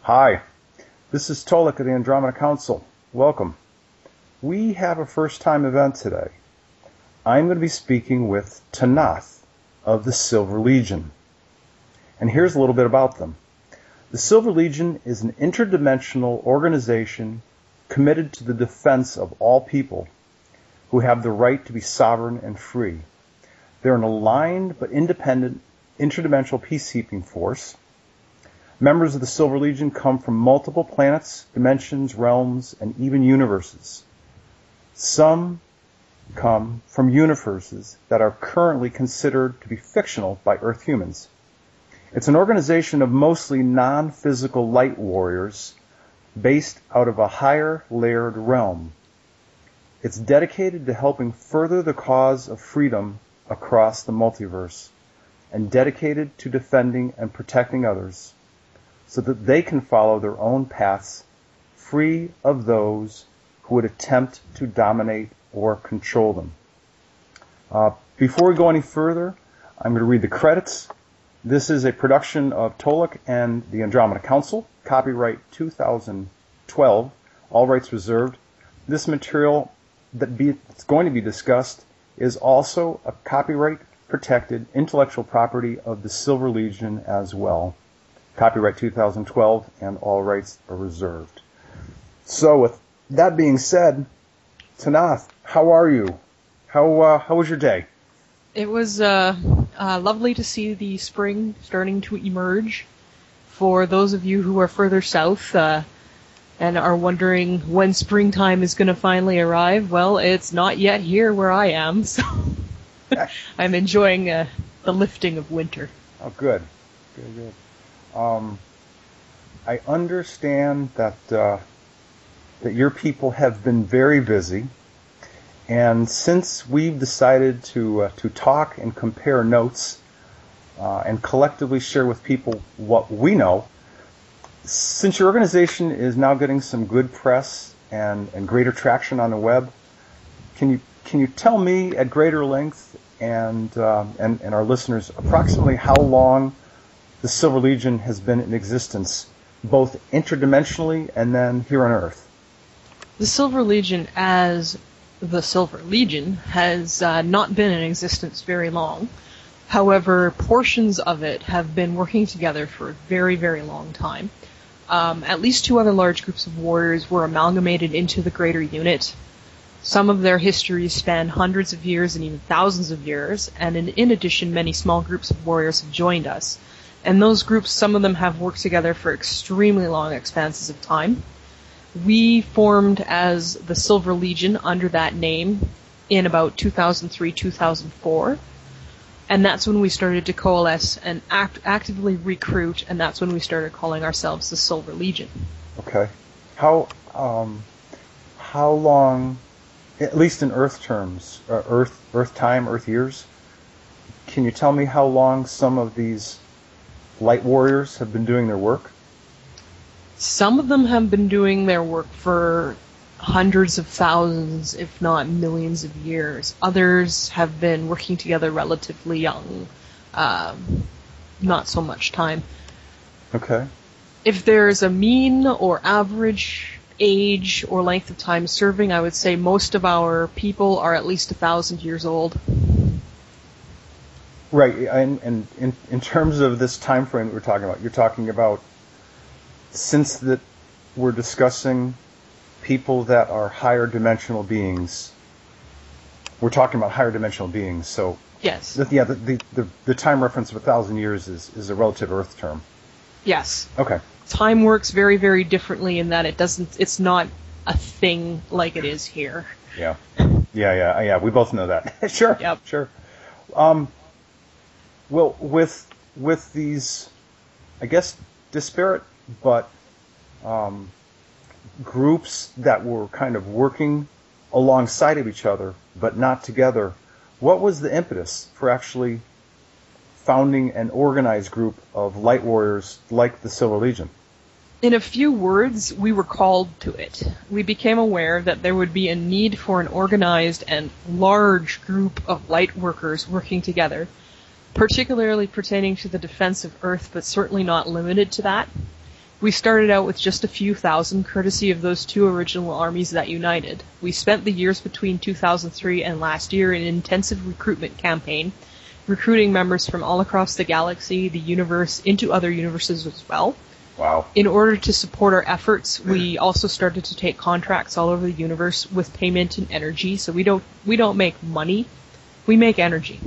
Hi, this is Tolik of the Andromeda Council. Welcome. We have a first-time event today. I'm going to be speaking with Tanaath of the Silver Legion. And here's a little bit about them. The Silver Legion is an interdimensional organization committed to the defense of all people who have the right to be sovereign and free. They're an aligned but independent interdimensional peacekeeping force. Members of the Silver Legion come from multiple planets, dimensions, realms, and even universes. Some come from universes that are currently considered to be fictional by Earth humans. It's an organization of mostly non-physical light warriors based out of a higher layered realm. It's dedicated to helping further the cause of freedom across the multiverse and dedicated to defending and protecting others so that they can follow their own paths free of those who would attempt to dominate or control them. Before we go any further, I'm going to read the credits. This is a production of Tolik and the Andromeda Council, copyright 2012, all rights reserved. This material that's going to be discussed is also a copyright-protected intellectual property of the Silver Legion as well. Copyright 2012, and all rights are reserved. So with that being said, Tanaath, how are you? How was your day? It was lovely to see the spring starting to emerge. For those of you who are further south and are wondering when springtime is going to finally arrive, well, it's not yet here where I am, so I'm enjoying the lifting of winter. Oh, good. Good. I understand that your people have been very busy, and since we've decided to talk and compare notes and collectively share with people what we know, since your organization is now getting some good press and greater traction on the web, can you tell me at greater length and our listeners approximately how long the Silver Legion has been in existence, both interdimensionally and then here on Earth? The Silver Legion, as the Silver Legion, has not been in existence very long. However, portions of it have been working together for a very, very long time. At least two other large groups of warriors were amalgamated into the greater unit. Some of their histories span hundreds of years and even thousands of years, and in addition, many small groups of warriors have joined us. And those groups, some of them have worked together for extremely long expanses of time. We formed as the Silver Legion under that name in about 2003-2004. And that's when we started to coalesce and actively recruit, and that's when we started calling ourselves the Silver Legion. Okay. How long, at least in Earth terms, Earth time, Earth years, can you tell me how long some of these light warriors have been doing their work? Some of them have been doing their work for hundreds of thousands, if not millions of years. Others have been working together relatively young, not so much time. Okay. If there's a mean or average age or length of time serving, I would say most of our people are at least 1,000 years old. Right, and in terms of this time frame that we're talking about, you're talking about since that we're discussing people that are higher dimensional beings. We're talking about higher dimensional beings, so yes. The time reference of 1,000 years is a relative Earth term. Yes. Okay. Time works very, very differently in that it's not a thing like it is here. Yeah. We both know that. Sure. Yep. Sure. Well, with these, I guess, disparate but groups that were kind of working alongside of each other but not together, what was the impetus for actually founding an organized group of light warriors like the Silver Legion? In a few words, we were called to it. We became aware that there would be a need for an organized and large group of light workers working together, particularly pertaining to the defense of Earth, but certainly not limited to that. We started out with just a few thousand, courtesy of those two original armies that united. We spent the years between 2003 and last year in an intensive recruitment campaign, recruiting members from all across the galaxy, the universe, into other universes as well. Wow. In order to support our efforts, we also started to take contracts all over the universe with payment in energy. So we don't make money, we make energy.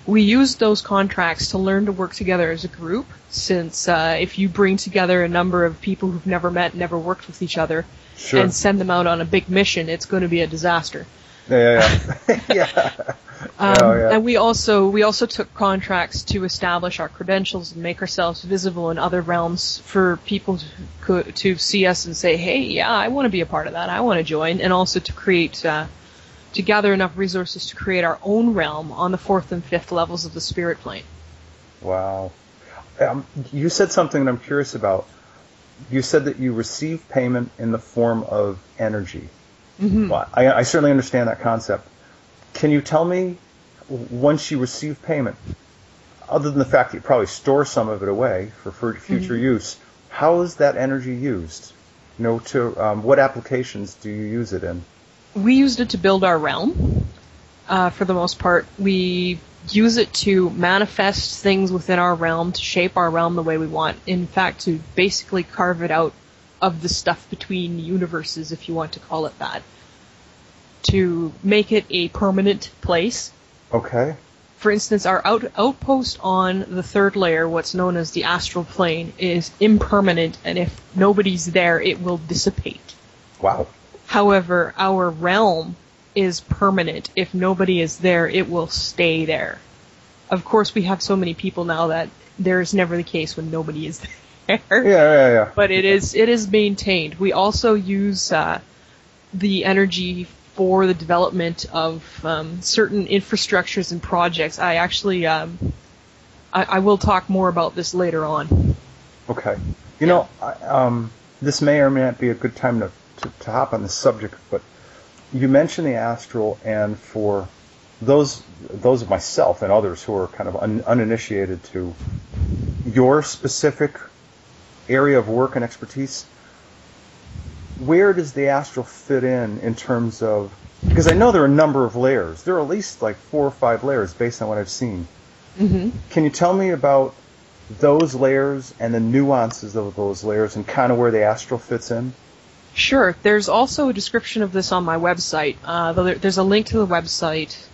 We used those contracts to learn to work together as a group, since if you bring together a number of people who've never met, never worked with each other, Sure. and send them out on a big mission, it's going to be a disaster. Yeah. Yeah. Yeah. And we also took contracts to establish our credentials and make ourselves visible in other realms for people to see us and say, hey, yeah, I want to be a part of that, I want to join, and also to create, to gather enough resources to create our own realm on the 4th and 5th levels of the spirit plane. Wow. You said something that I'm curious about. You said that you receive payment in the form of energy. Mm-hmm. Well, I certainly understand that concept. Can you tell me, once you receive payment, other than the fact that you probably store some of it away for future use, how is that energy used? What applications do you use it in? We used it to build our realm. For the most part, we use it to manifest things within our realm, to shape our realm the way we want. In fact, to basically carve it out of the stuff between universes, if you want to call it that. To make it a permanent place. Okay. For instance, our outpost on the 3rd layer, what's known as the astral plane, is impermanent, and if nobody's there, it will dissipate. Wow. However, our realm is permanent. If nobody is there, it will stay there. Of course, we have so many people now that there is never the case when nobody is there. Yeah. But it is maintained. We also use the energy for the development of certain infrastructures and projects. I actually, I will talk more about this later on. Okay. This may or may not be a good time to hop on this subject, but you mentioned the astral, and for those of myself and others who are kind of uninitiated to your specific area of work and expertise, where does the astral fit in terms of, because I know there are a number of layers. There are at least like 4 or 5 layers based on what I've seen. Mm-hmm. Can you tell me about those layers and the nuances of those layers and kind of where the astral fits in? Sure. There's also a description of this on my website. There's a link to the website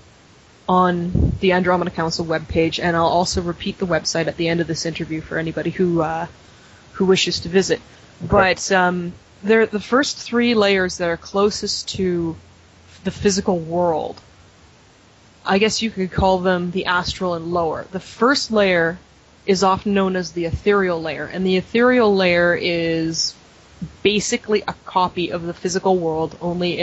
on the Andromeda Council webpage, and I'll also repeat the website at the end of this interview for anybody who wishes to visit. Okay. But they're the first 3 layers that are closest to the physical world. I guess you could call them the astral and lower. The first layer is often known as the ethereal layer, and the ethereal layer is basically a copy of the physical world, only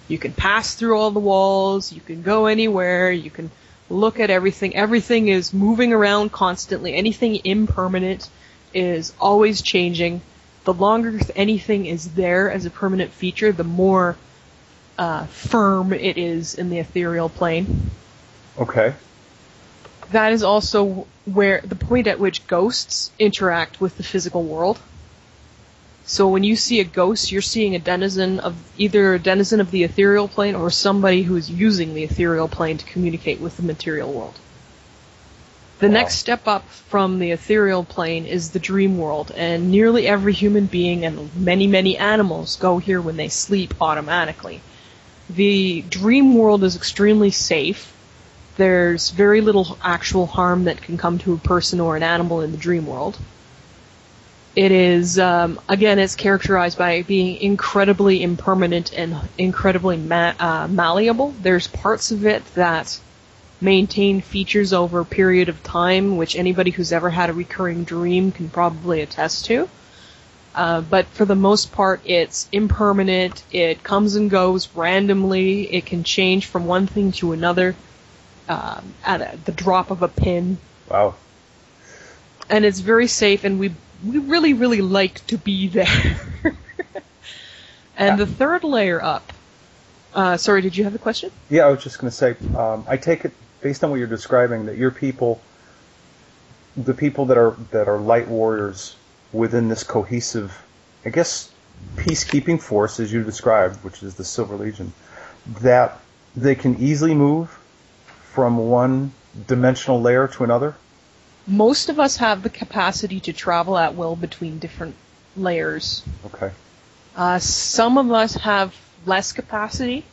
you can pass through all the walls, you can go anywhere, you can look at everything. Everything is moving around constantly. Anything impermanent is always changing. The longer anything is there as a permanent feature, the more firm it is in the ethereal plane. Okay. That is also where the point at which ghosts interact with the physical world. So when you see a ghost, you're seeing either a denizen of the ethereal plane or somebody who is using the ethereal plane to communicate with the material world. The next step up from the ethereal plane is the dream world, and nearly every human being and many, many animals go here when they sleep automatically. The dream world is extremely safe. There's very little actual harm that can come to a person or an animal in the dream world. It is, again, it's characterized by being incredibly impermanent and incredibly malleable. There's parts of it that maintain features over a period of time, which anybody who's ever had a recurring dream can probably attest to. But for the most part, it's impermanent. It comes and goes randomly. It can change from one thing to another at the drop of a pin. Wow. And it's very safe, and we really, really like to be there. And the third layer up... sorry, did you have a question? Yeah, I was just going to say, I take it, based on what you're describing, that your people, the people that are light warriors, within this cohesive, I guess, peacekeeping force, as you described, which is the Silver Legion, that they can easily move from one dimensional layer to another? Most of us have the capacity to travel at will between different layers. Okay. Some of us have less capacity.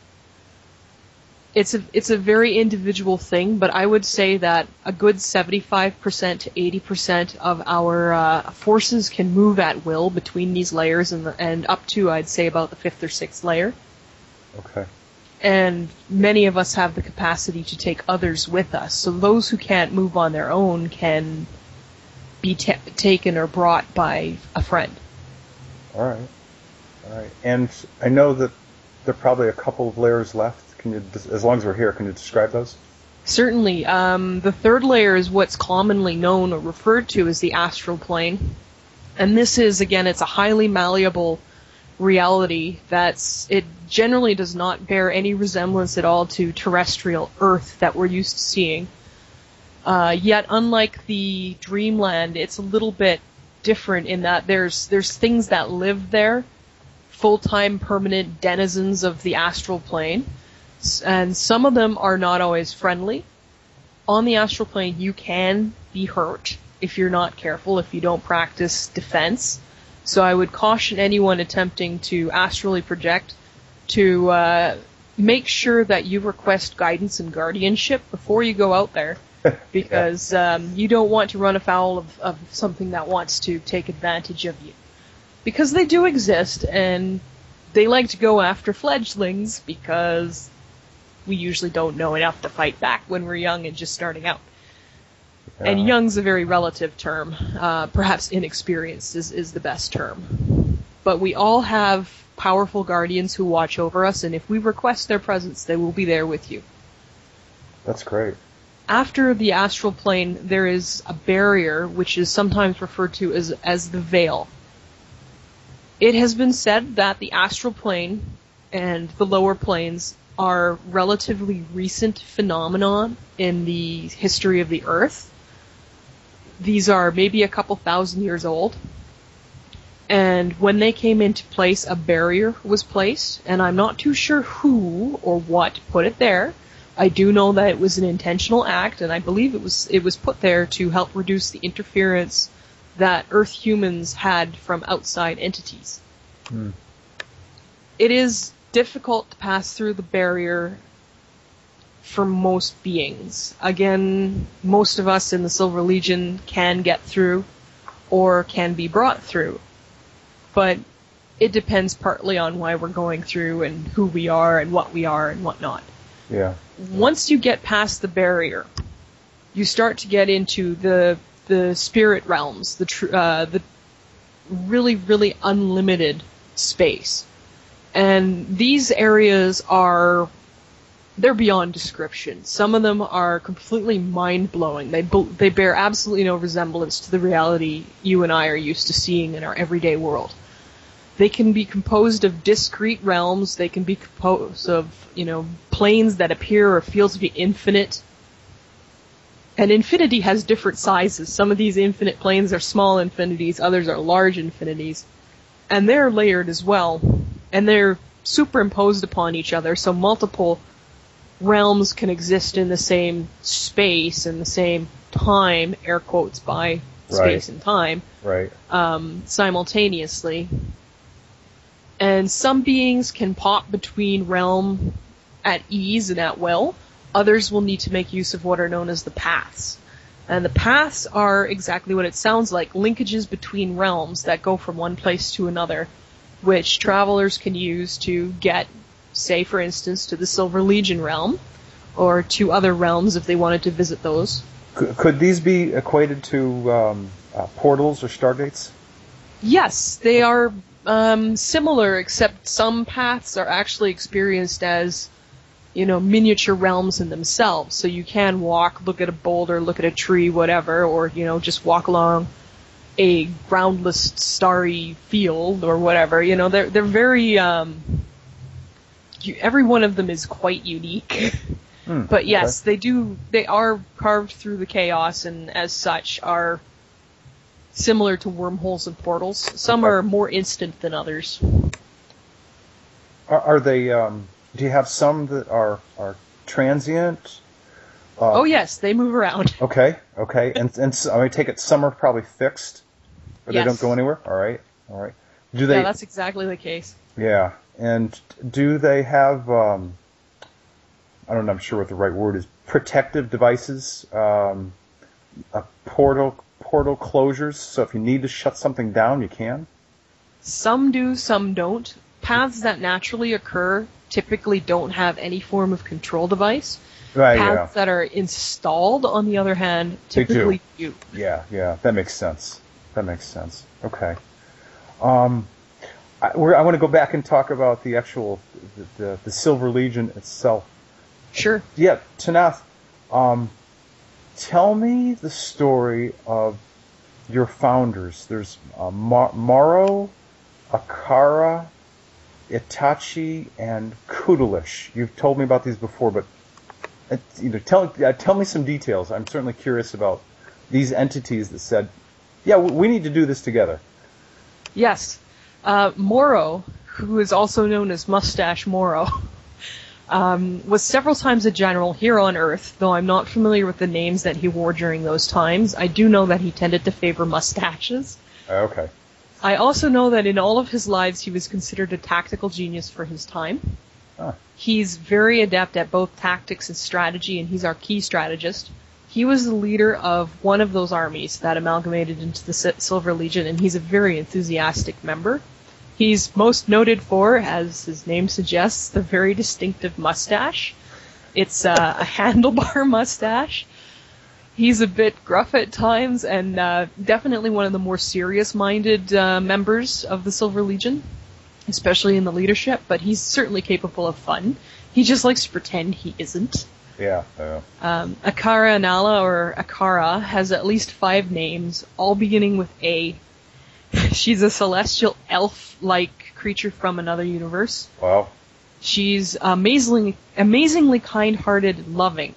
It's a very individual thing, but I would say that a good 75% to 80% of our forces can move at will between these layers and up to, I'd say, about the 5th or 6th layer. Okay. And many of us have the capacity to take others with us. So those who can't move on their own can be taken or brought by a friend. All right. And I know that there are probably a couple of layers left. As long as we're here, can you describe those? Certainly. The 3rd layer is what's commonly known or referred to as the astral plane. And this is, again, it's a highly malleable reality it generally does not bear any resemblance at all to terrestrial Earth that we're used to seeing. Yet, unlike the dreamland, it's a little bit different in that there's things that live there, full-time permanent denizens of the astral plane, and some of them are not always friendly. On the astral plane, you can be hurt if you're not careful, if you don't practice defense. So I would caution anyone attempting to astrally project to make sure that you request guidance and guardianship before you go out there, because you don't want to run afoul of something that wants to take advantage of you. Because they do exist, and they like to go after fledglings because we usually don't know enough to fight back when we're young and just starting out. And young's a very relative term. Perhaps inexperienced is the best term. But we all have powerful guardians who watch over us, and if we request their presence, they will be there with you. That's great. After the astral plane, there is a barrier, which is sometimes referred to as the veil. It has been said that the astral plane and the lower planes are relatively recent phenomenon in the history of the Earth. These are maybe a couple thousand years old. And when they came into place, a barrier was placed, and I'm not too sure who or what put it there. I do know that it was an intentional act, and I believe it was put there to help reduce the interference that Earth humans had from outside entities. It is difficult to pass through the barrier for most beings. Again, most of us in the Silver Legion can get through or can be brought through. But it depends partly on why we're going through and who we are and whatnot. Yeah. Once you get past the barrier, you start to get into the spirit realms, the really, really unlimited space. And these areas they're beyond description. Some of them are completely mind-blowing. They bear absolutely no resemblance to the reality you and I are used to seeing in our everyday world. They can be composed of discrete realms. They can be composed of, planes that appear or feel to be infinite. And infinity has different sizes. Some of these infinite planes are small infinities, others are large infinities. And they're layered as well. And they're superimposed upon each other, so multiple realms can exist in the same space and the same time, air quotes by space and time, simultaneously. And some beings can pop between realm at ease and at will. Others will need to make use of what are known as the paths. And the paths are exactly what it sounds like, linkages between realms that go from one place to another, which travelers can use to get, say, for instance, to the Silver Legion realm, or to other realms if they wanted to visit those. Could these be equated to portals or stargates? Yes, they are similar, except some paths are actually experienced as, miniature realms in themselves. So you can walk, look at a boulder, look at a tree, whatever, or, just walk along a groundless, starry field or whatever. They're very, every one of them is quite unique. But yes, they are carved through the chaos, and as such are similar to wormholes and portals. Some are more instant than others. Are they? Do you have some that are transient? Oh yes, they move around. Okay. And so, I take it some are probably fixed, or yes. They don't go anywhere. All right. Do they? Yeah, that's exactly the case. Yeah, and do they have? I don't know. I'm sure what the right word is. Protective devices, portal closures. So if you need to shut something down, you can. Some do, some don't. Paths that naturally occur typically don't have any form of control device. Right, Paths that are installed, on the other hand, typically do. Yeah, that makes sense. Okay. I want to go back and talk about the actual the Silver Legion itself. Sure. Yeah, Tanaath, tell me the story of your founders. There's Morrow, Akara, Itachi, and Kudalish. You've told me about these before, but tell me some details. I'm certainly curious about these entities that said, yeah, we need to do this together. Yes. Morrow, who is also known as Mustache Morrow, was several times a general here on Earth, though I'm not familiar with the names that he wore during those times. I do know that he tended to favor mustaches. Okay. I also know that in all of his lives he was considered a tactical genius for his time. Huh. He's very adept at both tactics and strategy, and he's our key strategist. He was the leader of one of those armies that amalgamated into the Silver Legion, and he's a very enthusiastic member. He's most noted for, as his name suggests, the very distinctive mustache. It's a handlebar mustache. He's a bit gruff at times, and definitely one of the more serious-minded members of the Silver Legion, especially in the leadership, but he's certainly capable of fun. He just likes to pretend he isn't. Yeah. Akara Anala, or Akara, has at least 5 names, all beginning with A. She's a celestial elf-like creature from another universe. Wow. She's amazingly kind-hearted and loving.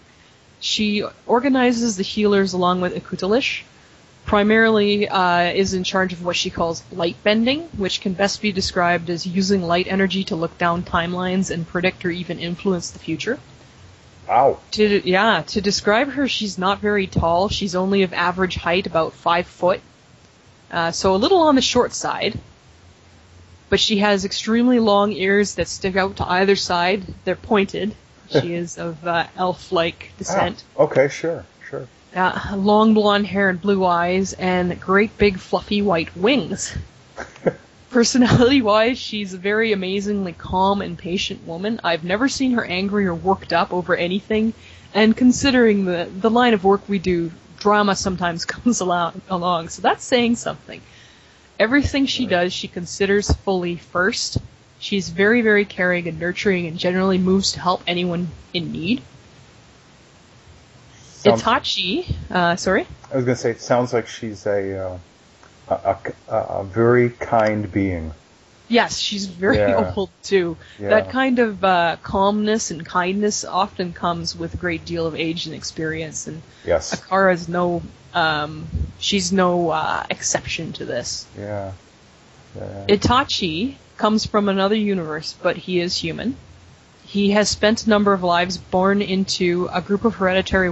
She organizes the healers along with Ikutalish. Primarily is in charge of what she calls light bending, which can best be described as using light energy to look down timelines and predict or even influence the future. Wow. To describe her, she's not very tall. She's only of average height, about 5 foot. So a little on the short side. But she has extremely long ears that stick out to either side. They're pointed. She is of elf-like descent. Okay, sure. Long blonde hair and blue eyes, and great big fluffy white wings. Personality-wise, she's a very amazingly calm and patient woman. I've never seen her angry or worked up over anything, and considering the line of work we do, drama sometimes comes along, so that's saying something. Everything she does, she considers fully first. She's very, very caring and nurturing, and generally moves to help anyone in need. Itachi, sorry? I was going to say, it sounds like she's a very kind being. Yes, she's very old, too. Yeah. That kind of calmness and kindness often comes with a great deal of age and experience, and yes. Akara's she's no exception to this. Yeah. Itachi comes from another universe, but he is human. He has spent a number of lives born into a group of hereditary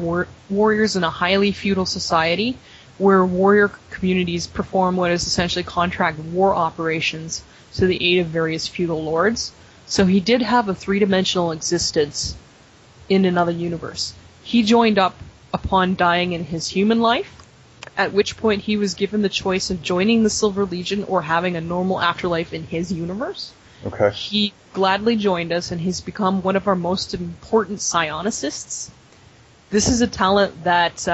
warriors in a highly feudal society where warrior communities perform what is essentially contract war operations to the aid of various feudal lords. So he did have a 3-dimensional existence in another universe. He joined up upon dying in his human life, at which point he was given the choice of joining the Silver Legion or having a normal afterlife in his universe. Okay. He gladly joined us, and he's become one of our most important psionicists. This is a talent that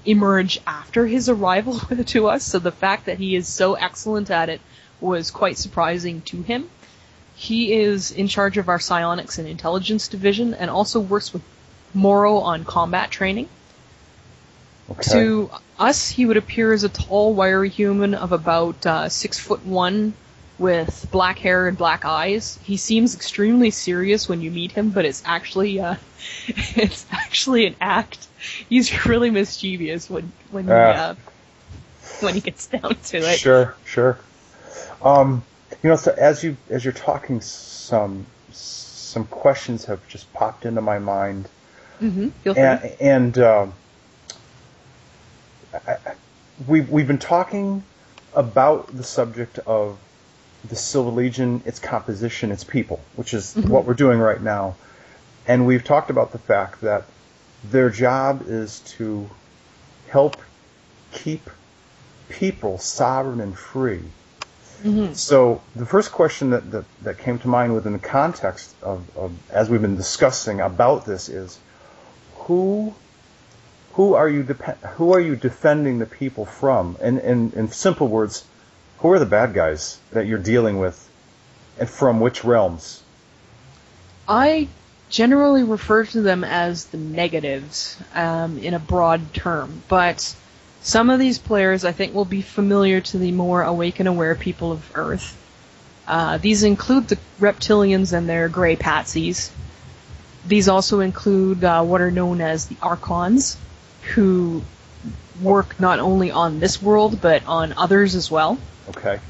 emerged after his arrival to us, so the fact that he is so excellent at it was quite surprising to him. He is in charge of our psionics and intelligence division, and also works with Morrow on combat training. Okay. To us, he would appear as a tall, wiry human of about 6'1", with black hair and black eyes. He seems extremely serious when you meet him, but it's actually an act. He's really mischievous when when he gets down to it. Sure, sure. So as you're talking, some questions have just popped into my mind. Mm-hmm. Feel free. And we've been talking about the subject of the Silver Legion, its composition, its people, which is what we're doing right now. And we've talked about the fact that their job is to help keep people sovereign and free. Mm-hmm. So the first question that came to mind within the context of as we've been discussing about this is, who are you defending the people from? And in simple words, who are the bad guys that you're dealing with, and from which realms? I generally refer to them as the negatives in a broad term, but some of these players I think will be familiar to the more awake and aware people of Earth. These include the reptilians and their gray patsies. These also include what are known as the Archons, who work not only on this world but on others as well. Okay.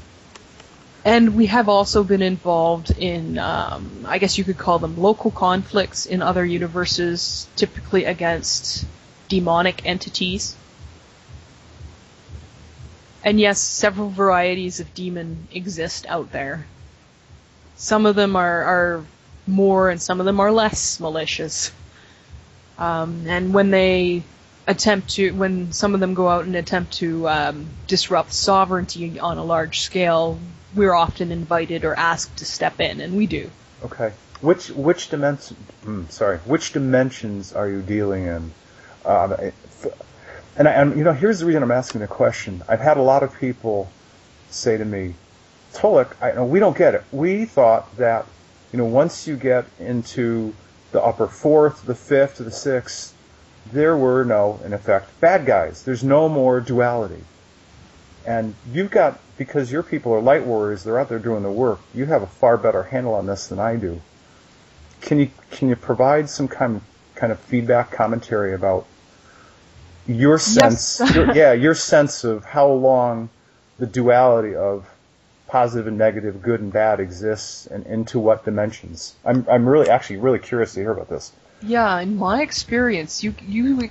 And we have also been involved in, I guess you could call them local conflicts in other universes, typically against demonic entities. And yes, several varieties of demon exist out there. Some of them are more and some of them are less malicious. And when some of them go out and attempt to disrupt sovereignty on a large scale, we're often invited or asked to step in, and we do. Okay. Which dimensions are you dealing in? And here's the reason I'm asking the question. I've had a lot of people say to me, Tolek, we don't get it. We thought that, once you get into the upper fourth, the fifth, or the sixth, there were no, in effect, bad guys. There's no more duality. And you've got, because your people are light warriors, they're out there doing the work, you have a far better handle on this than I do. Can you provide some kind of feedback, commentary about your sense, yes. your sense of how long the duality of positive and negative, good and bad exists, and into what dimensions? I'm really curious to hear about this. Yeah, in my experience, you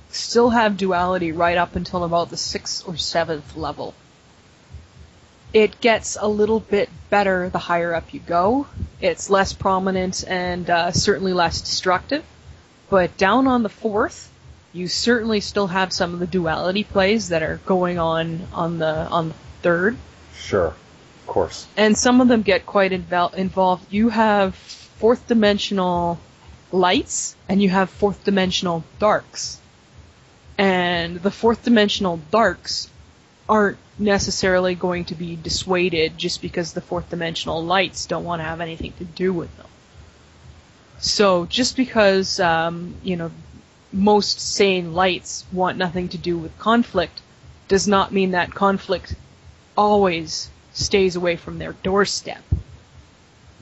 still have duality right up until about the 6th or 7th level. It gets a little bit better the higher up you go. It's less prominent and certainly less destructive. But down on the 4th, you certainly still have some of the duality plays that are going on the 3rd. Sure, of course. And some of them get quite involved. You have 4th dimensional lights, and you have 4th dimensional darks. And the 4th dimensional darks aren't necessarily going to be dissuaded just because the 4th dimensional lights don't want to have anything to do with them. So just because, most sane lights want nothing to do with conflict does not mean that conflict always stays away from their doorstep.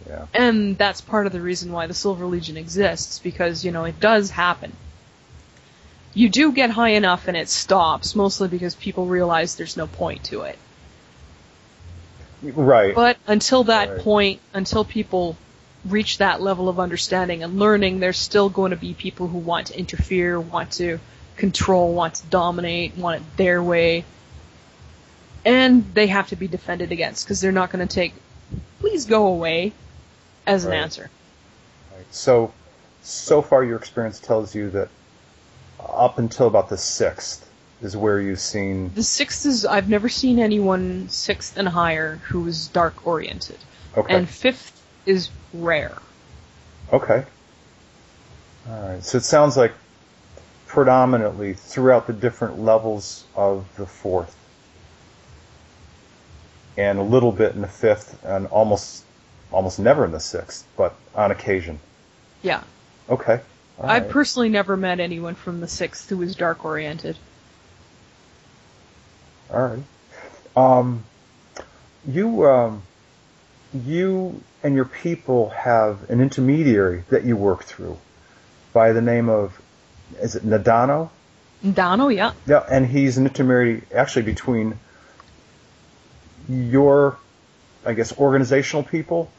Yeah. And that's part of the reason why the Silver Legion exists, because, it does happen. You do get high enough and it stops, mostly because people realize there's no point to it. Right. But until that point, until people reach that level of understanding and learning, there's still going to be people who want to interfere, want to control, want to dominate, want it their way. And they have to be defended against, because they're not going to take, please go away, as an answer. Right. So far your experience tells you that up until about the 6th is where you've seen... The 6th is, I've never seen anyone 6th and higher who is dark oriented. Okay. And 5th is rare. Okay. Alright, so it sounds like predominantly throughout the different levels of the 4th, and a little bit in the 5th, and almost never in the 6th, but on occasion. Yeah. Okay. All I've right. personally never met anyone from the 6th who was dark oriented. All right. You and your people have an intermediary that you work through by the name of, is it Nadano? Dano, yeah. Yeah, and he's an intermediary actually between your, I guess, organizational people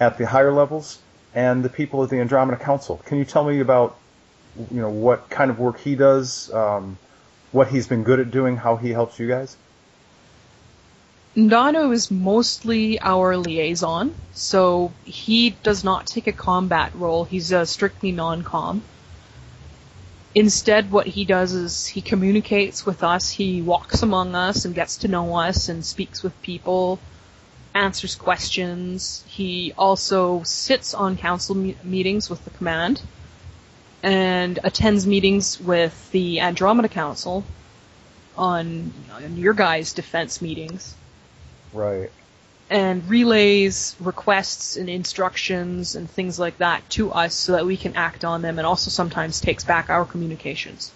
at the higher levels and the people at the Andromeda Council. Can you tell me about, what kind of work he does, what he's been good at doing, how he helps you guys? Dano is mostly our liaison, so he does not take a combat role. He's strictly non-com. Instead, what he does is he communicates with us, he walks among us and gets to know us and speaks with people, answers questions. He also sits on council meetings with the command and attends meetings with the Andromeda Council on your guys' defense meetings. Right. And relays requests and instructions and things like that to us so that we can act on them, and also sometimes takes back our communications.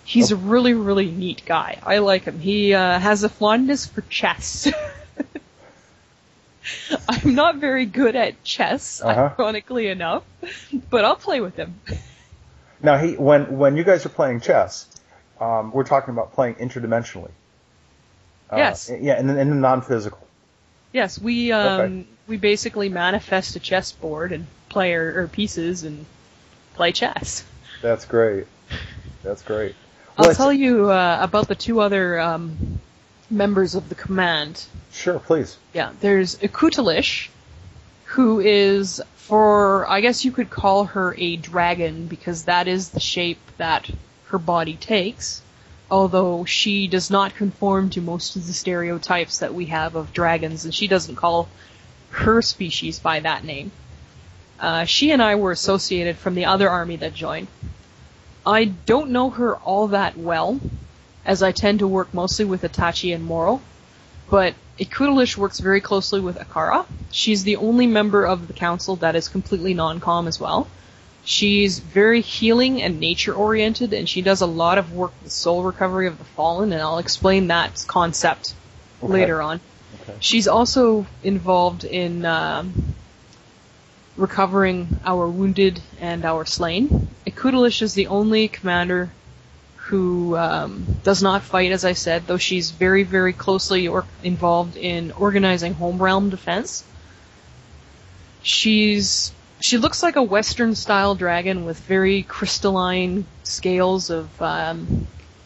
He's a really, really neat guy. I like him. He has a fondness for chess. I'm not very good at chess, ironically enough, but I'll play with him. Now, when you guys are playing chess, we're talking about playing interdimensionally. Yes. Yeah, in the non-physical. Yes, we basically manifest a chessboard and play our pieces and play chess. That's great. That's great. I'll tell you about the two other members of the command. Sure, please. Yeah, there's Ikutalish, who is, I guess you could call her a dragon, because that is the shape that her body takes. Although she does not conform to most of the stereotypes that we have of dragons, and she doesn't call her species by that name. She and I were associated from the other army that joined. I don't know her all that well, as I tend to work mostly with Itachi and Moro, but Ikutalish works very closely with Akara. She's the only member of the council that is completely non-com as well. She's very healing and nature-oriented, and she does a lot of work with soul recovery of the fallen, and I'll explain that concept later on. Okay. She's also involved in recovering our wounded and our slain. Ikutalish is the only commander who does not fight, as I said, though she's very, very closely involved in organizing home realm defense. She looks like a Western-style dragon with very crystalline scales of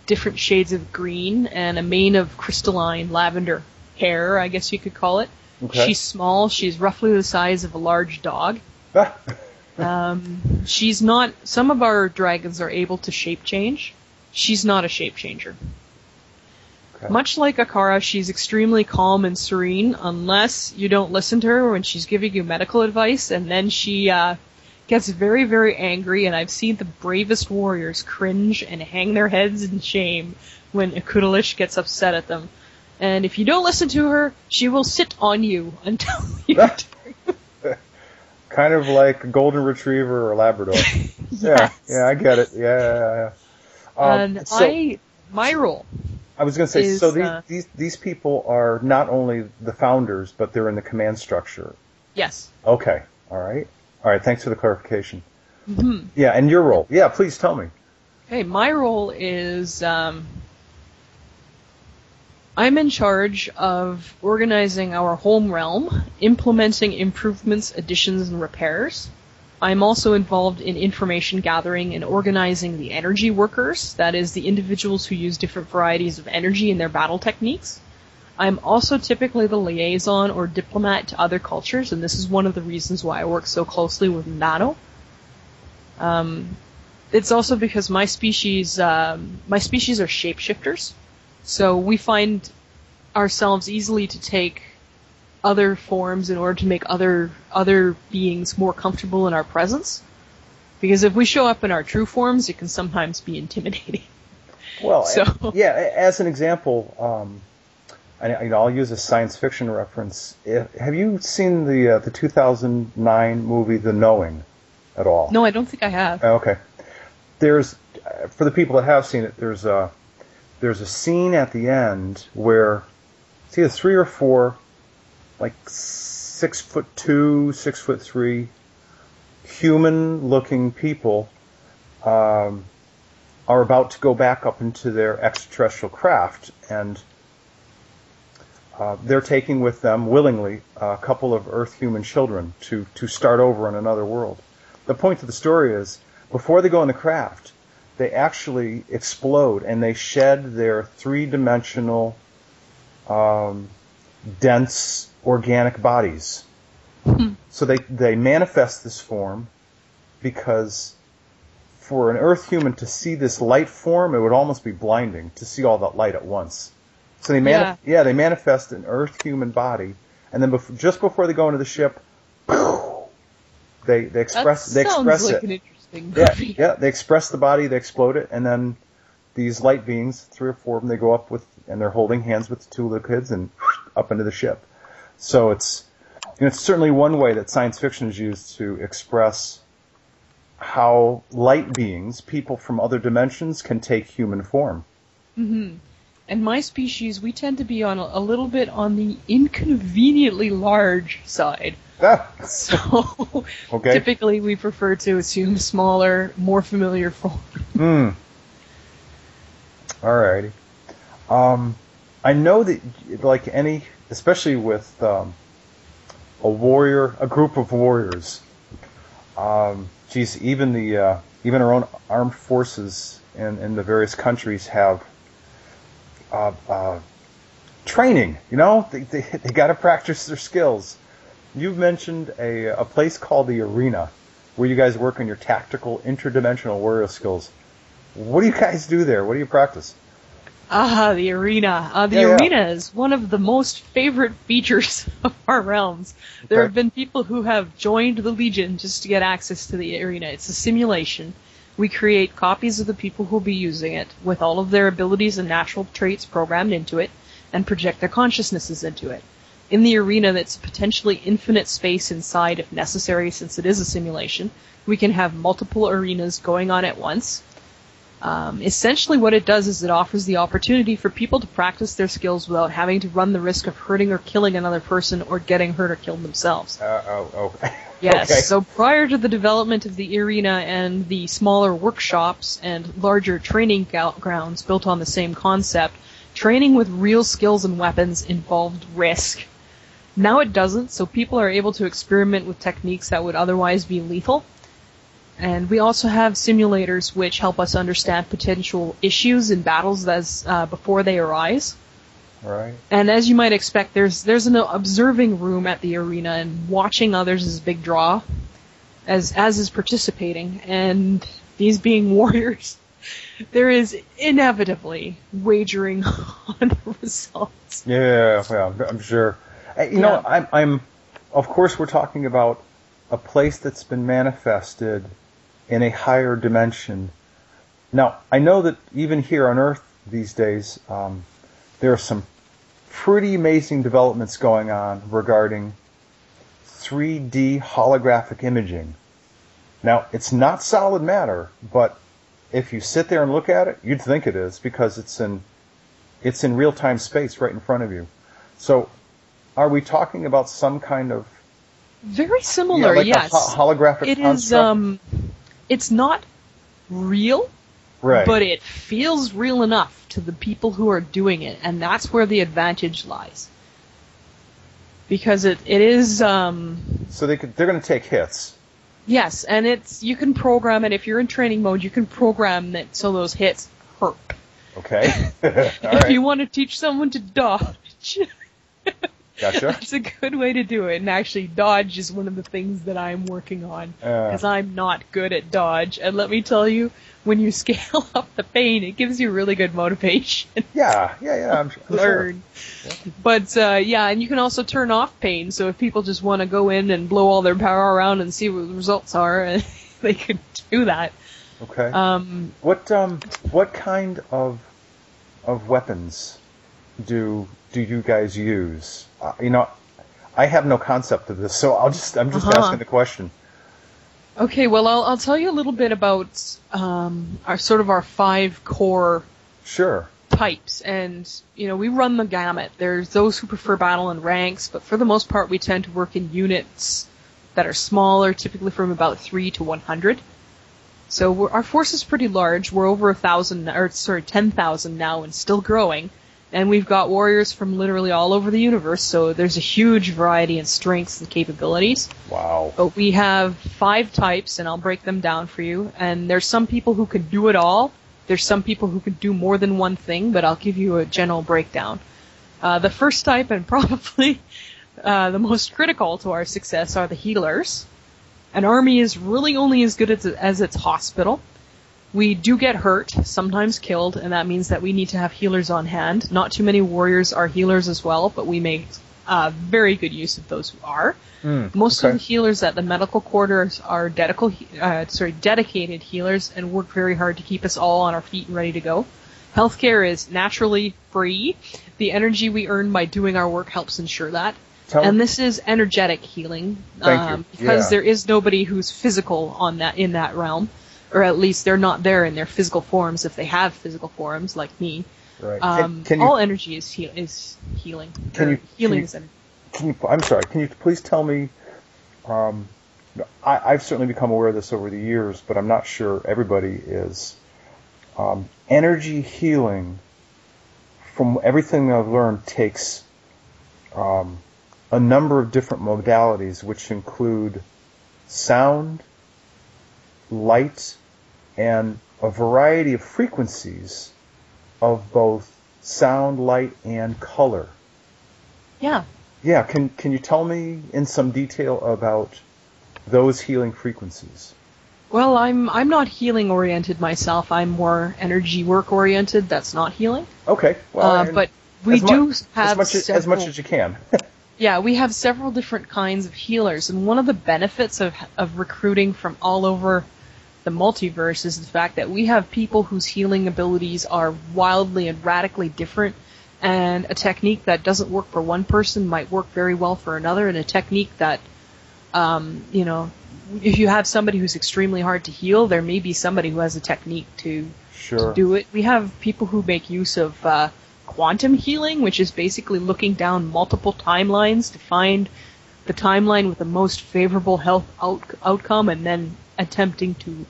different shades of green and a mane of crystalline lavender hair, I guess you could call it. Okay. She's small. She's roughly the size of a large dog. She's not... Some of our dragons are able to shape change. She's not a shape changer. Okay. Much like Akara, she's extremely calm and serene unless you don't listen to her when she's giving you medical advice, and then she gets very, very angry, and I've seen the bravest warriors cringe and hang their heads in shame when Ikutalish gets upset at them. And if you don't listen to her, she will sit on you until you Kind of like a golden retriever or Labrador. Yes. Yeah, I get it. Yeah. And my role... I was going to say, these people are not only the founders, but they're in the command structure. Yes. Okay. All right. Thanks for the clarification. Mm-hmm. Yeah, and your role. Yeah, please tell me. Okay, my role is I'm in charge of organizing our home realm, implementing improvements, additions, and repairs. I'm also involved in information gathering and organizing the energy workers, that is, the individuals who use different varieties of energy in their battle techniques. I'm also typically the liaison or diplomat to other cultures, and this is one of the reasons why I work so closely with Nano. It's also because my species are shapeshifters, so we find ourselves easily to take other forms in order to make other beings more comfortable in our presence. Because if we show up in our true forms, it can sometimes be intimidating. Well, as an example, I'll use a science fiction reference. Have you seen the 2009 movie The Knowing at all? No, I don't think I have. Okay. For the people that have seen it, there's a scene at the end where it's either 3 or 4 like 6'2", 6'3", human-looking people are about to go back up into their extraterrestrial craft, and they're taking with them, willingly, a couple of Earth human children to start over in another world. The point of the story is, before they go in the craft, they actually explode, and they shed their three-dimensional, dense, organic bodies. So they manifest this form because for an Earth human to see this light form, it would almost be blinding to see all that light at once. So they manifest an Earth human body, and then just before they go into the ship, they express like it. An interesting movie. Yeah, they express the body, they explode it, and then these light beings, 3 or 4 of them, they go up with, and they're holding hands with the 2 little kids and up into the ship. So it's certainly one way that science fiction is used to express how light beings, people from other dimensions, can take human form. Mm-hmm. And my species, we tend to be on a little bit on the inconveniently large side. So typically we prefer to assume smaller, more familiar form. Alrighty. I know that, like any, especially with a group of warriors, even our own armed forces in the various countries have training. They got to practice their skills. You've mentioned a place called the Arena, where you guys work on your tactical interdimensional warrior skills. What do you guys do there? What do you practice? The Arena. The Arena is one of the most favorite features of our realms. There have been people who have joined the Legion just to get access to the Arena. It's a simulation. We create copies of the people who will be using it, with all of their abilities and natural traits programmed into it, and project their consciousnesses into it. In the Arena, that's potentially infinite space inside if necessary, since it is a simulation. We can have multiple arenas going on at once. Essentially what it does is it offers the opportunity for people to practice their skills without having to run the risk of hurting or killing another person or getting hurt or killed themselves. Yes, okay. So prior to the development of the Arena and the smaller workshops and larger training grounds built on the same concept, training with real skills and weapons involved risk. Now it doesn't, so people are able to experiment with techniques that would otherwise be lethal. And we also have simulators which help us understand potential issues in battles before they arise. Right. And as you might expect, there's an observing room at the Arena, and watching others is a big draw, as is participating. And these being warriors, there is inevitably wagering on the results. Yeah, I'm sure. I'm of course we're talking about a place that's been manifested in a higher dimension. Now, I know that even here on Earth these days, there are some pretty amazing developments going on regarding 3D holographic imaging. Now, it's not solid matter, but if you sit there and look at it, you'd think it is, because it's in real-time space right in front of you. So, are we talking about some kind of very similar, yes. Holographic construct? It's not real, right, but it feels real enough to the people who are doing it, and that's where the advantage lies. Because it is... So they're going to take hits. Yes, and you can program it, if you're in training mode, you can program it so those hits hurt. Okay. If you want to teach someone to dodge... Gotcha. That's a good way to do it, and actually dodge is one of the things that I'm working on, because I'm not good at dodge, and let me tell you, when you scale up the pain, it gives you really good motivation. Yeah, I'm learn. Sure. Yeah. But, and you can also turn off pain, so if people just want to go in and blow all their power around and see what the results are, they can do that. Okay. What kind of weapons do you guys use? I have no concept of this, so I'm just asking the question. Okay, well, I'll tell you a little bit about our 5 core types, and we run the gamut. There's those who prefer battle in ranks, but for the most part, we tend to work in units that are smaller, typically from about 3 to 100. So our force is pretty large. We're over 10,000 now and still growing. And we've got warriors from literally all over the universe, so there's a huge variety in strengths and capabilities. Wow. But we have 5 types, and I'll break them down for you. And there's some people who can do it all. There's some people who can do more than one thing, but I'll give you a general breakdown. The first type, and probably the most critical to our success, are the healers. An army is really only as good as its hospital. We do get hurt, sometimes killed, and that means that we need to have healers on hand. Not too many warriors are healers as well, but we make very good use of those who are. Most of the healers at the medical quarters are dedicated healers and work very hard to keep us all on our feet and ready to go. Healthcare is naturally free. The energy we earn by doing our work helps ensure that. And this is energetic healing, because there is nobody who's physical in that realm. Or at least they're not there in their physical forms if they have physical forms like me. Right. All energy is healing. I'm sorry. Can you please tell me? I've certainly become aware of this over the years, but I'm not sure everybody is. Energy healing, from everything I've learned, takes a number of different modalities, which include sound, light, and a variety of frequencies of both sound, light, and color. Yeah. Yeah, can you tell me in some detail about those healing frequencies? Well, I'm not healing oriented myself. I'm more energy work oriented. That's not healing. Okay. Well, but we do have as much as you can. Yeah, we have several different kinds of healers, and one of the benefits of recruiting from all over the multiverse is the fact that we have people whose healing abilities are wildly and radically different, and a technique that doesn't work for one person might work very well for another, and a technique that, if you have somebody who's extremely hard to heal, there may be somebody who has a technique to do it. We have people who make use of quantum healing, which is basically looking down multiple timelines to find the timeline with the most favorable health outcome and then attempting to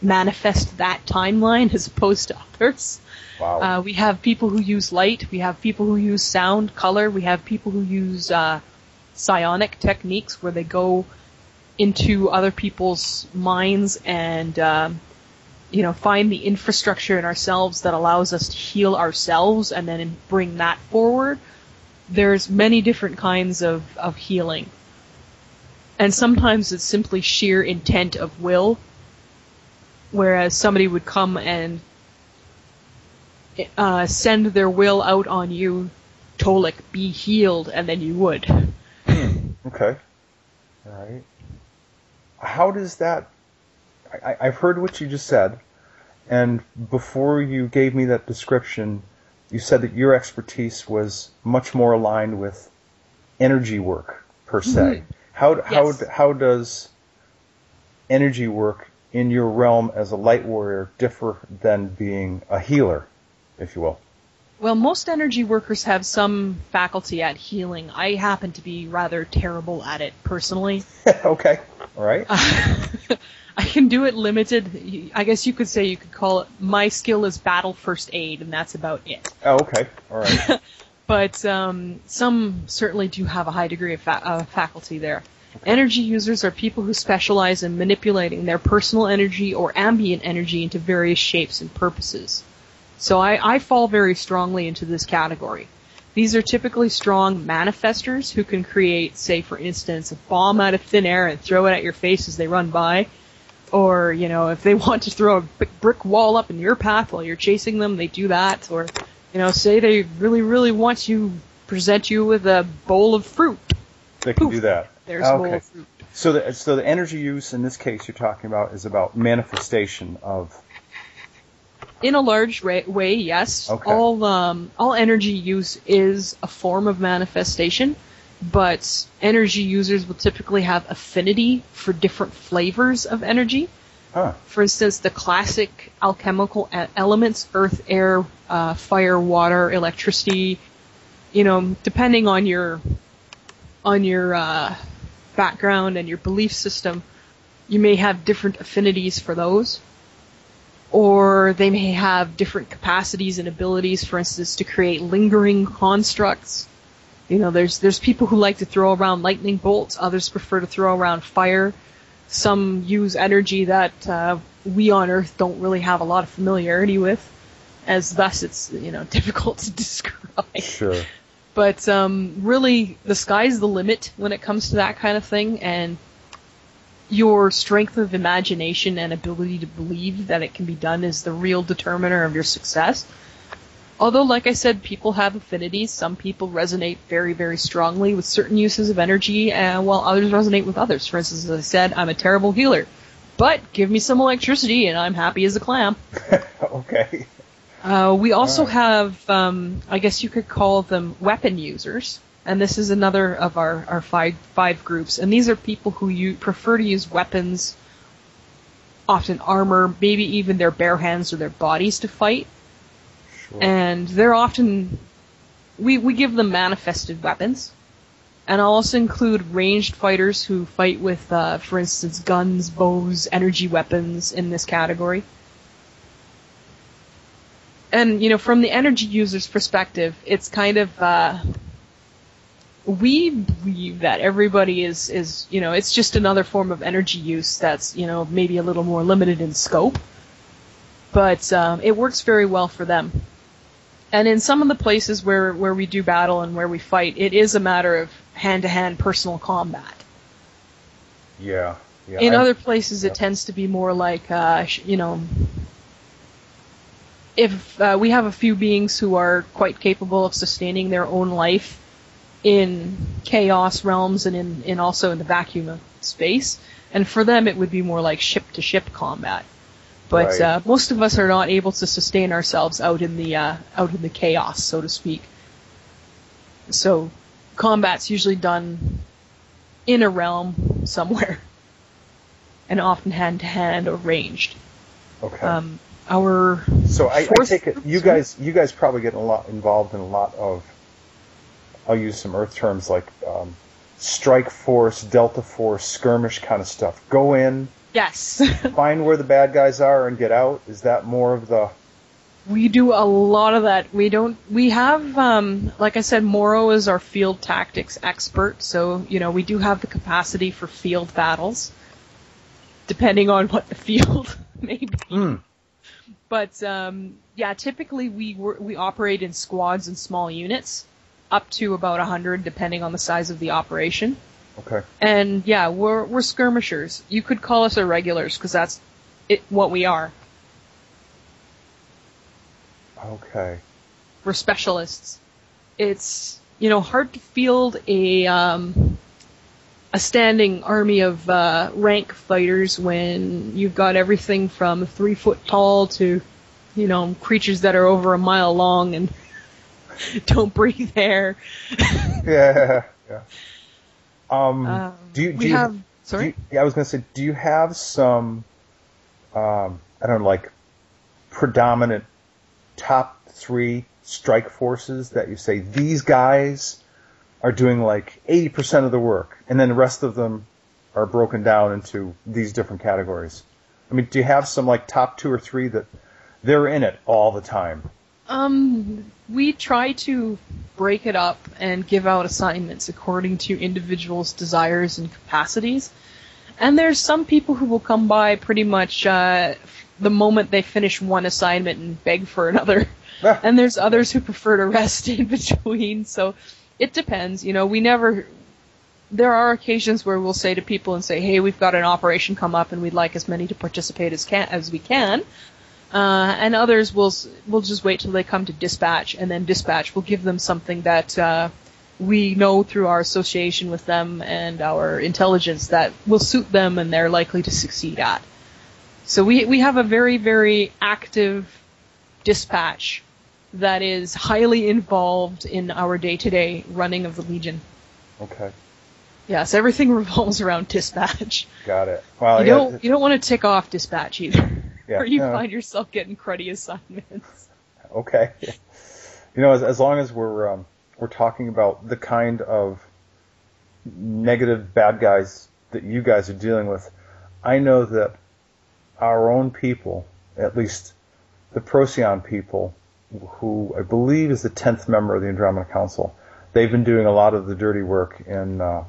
manifest that timeline as opposed to others. Wow. We have people who use light. We have people who use sound, color. We have people who use psionic techniques where they go into other people's minds and find the infrastructure in ourselves that allows us to heal ourselves and then bring that forward. There's many different kinds of healing. And sometimes it's simply sheer intent of will, whereas somebody would come and send their will out on you, Tolik, be healed, and then you would. Okay. All right. How does that... I've heard what you just said, and before you gave me that description, you said that your expertise was much more aligned with energy work, per se. How does energy work in your realm as a light warrior differ than being a healer, if you will? Well, most energy workers have some faculty at healing. I happen to be rather terrible at it, personally. Okay. All right. I can do it limited. I guess you could call it, my skill is battle first aid, and that's about it. Oh, okay. All right. But some certainly do have a high degree of faculty there. Energy users are people who specialize in manipulating their personal energy or ambient energy into various shapes and purposes. So I fall very strongly into this category. These are typically strong manifestors who can create, say, for instance, a bomb out of thin air and throw it at your face as they run by. Or, if they want to throw a big brick wall up in your path while you're chasing them, they do that. Or, say they really, really want to present you with a bowl of fruit. They can do that. There's a bowl of fruit. So the energy use in this case you're talking about is about manifestation of... In a large way, yes. Okay. All energy use is a form of manifestation, but energy users will typically have affinity for different flavors of energy. Huh. For instance, the classic alchemical elements, earth, air, fire, water, electricity, depending on your background and your belief system, you may have different affinities for those. Or they may have different capacities and abilities, for instance, to create lingering constructs. You know, there's people who like to throw around lightning bolts, others prefer to throw around fire. Some use energy that we on Earth don't really have a lot of familiarity with, as thus it's, you know, difficult to describe. Sure. But really, the sky's the limit when it comes to that kind of thing, and your strength of imagination and ability to believe that it can be done is the real determiner of your success. Although, like I said, people have affinities. Some people resonate very, very strongly with certain uses of energy, while others resonate with others. For instance, as I said, I'm a terrible healer. But give me some electricity and I'm happy as a clam. Okay. We also have, I guess you could call them weapon users. And this is another of our five groups. And these are people who prefer to use weapons, often armor, maybe even their bare hands or their bodies to fight. Sure. And they're often, we give them manifested weapons. And I'll also include ranged fighters who fight with, for instance, guns, bows, energy weapons in this category. And, you know, from the energy user's perspective, it's kind of, we believe that everybody is, you know, it's just another form of energy use that's, you know, maybe a little more limited in scope. But it works very well for them. And in some of the places where we do battle and where we fight, it is a matter of hand-to-hand personal combat. Yeah. In other places, it tends to be more like, you know, if we have a few beings who are quite capable of sustaining their own life in chaos realms and in also in the vacuum of space, and for them it would be more like ship-to-ship combat. But right. Most of us are not able to sustain ourselves out in the chaos, so to speak. So combat's usually done in a realm somewhere, and often hand-to-hand or ranged. Okay. So I take it you guys probably get involved in a lot of, I'll use some Earth terms like strike force, delta force, skirmish kind of stuff. Go in. Yes. Find where the bad guys are and get out. Is that more of the... We do a lot of that. We have, like I said, Morrow is our field tactics expert, so, you know, we do have the capacity for field battles, depending on what the field may be. Mm. But, yeah, typically we operate in squads and small units, up to about 100, depending on the size of the operation. Okay. And, yeah, we're skirmishers. You could call us irregulars, because that's what we are. Okay. We're specialists. It's, you know, hard to field a standing army of rank fighters when you've got everything from 3 foot tall to, you know, creatures that are over a mile long and don't breathe air. Yeah. I was going to say, do you have some, I don't know, like predominant top 3 strike forces that you say these guys are doing like 80% of the work, and then the rest of them are broken down into these different categories? I mean, do you have some like top 2 or 3 that they're in it all the time? We try to break it up and give out assignments according to individuals' desires and capacities. And there's some people who will come by pretty much the moment they finish one assignment and beg for another. And there's others who prefer to rest in between. So it depends. You know, there are occasions where we'll say to people and say, hey, we've got an operation come up and we'd like as many to participate as we can. And others will just wait till they come to dispatch, and then dispatch will give them something that we know through our association with them and our intelligence that will suit them and they're likely to succeed at. So we have a very, very active dispatch that is highly involved in our day-to-day running of the Legion. Okay. Yes, everything revolves around dispatch. Got it. Well, you don't want to tick off dispatch either. Yeah, or you find yourself getting cruddy assignments. Okay. You know, as long as we're talking about the kind of negative bad guys that you guys are dealing with, I know that our own people, at least the Procyon people, who I believe is the 10th member of the Andromeda Council, they've been doing a lot of the dirty work in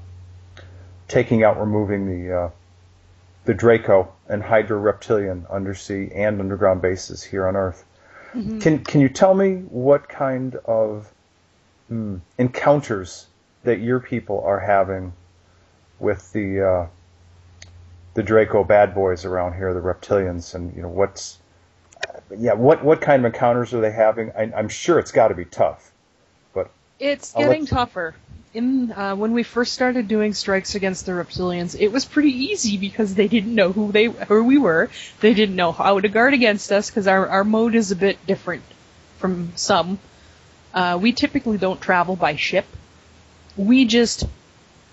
taking out, removing the Draco and Hydra reptilian undersea and underground bases here on Earth. Mm-hmm. Can you tell me what kind of encounters that your people are having with the Draco bad boys around here, the reptilians, and what kind of encounters are they having? I'm sure it's got to be tough, but it's getting tougher. When we first started doing strikes against the reptilians, it was pretty easy because they didn't know who we were. They didn't know how to guard against us because our mode is a bit different from some. We typically don't travel by ship. We just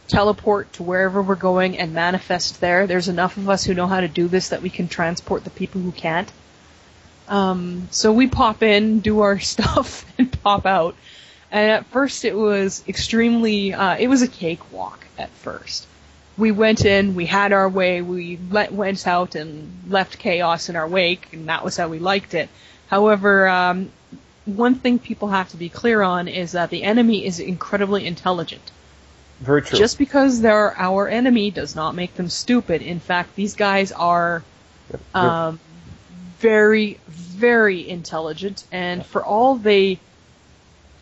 teleport to wherever we're going and manifest there. There's enough of us who know how to do this that we can transport the people who can't. So we pop in, do our stuff, and pop out. And at first it was extremely, it was a cakewalk at first. We went in, we had our way, we went out and left chaos in our wake, and that was how we liked it. However, one thing people have to be clear on is that the enemy is incredibly intelligent. Very true. Just because they're our enemy does not make them stupid. In fact, these guys are very, very intelligent, and for all they,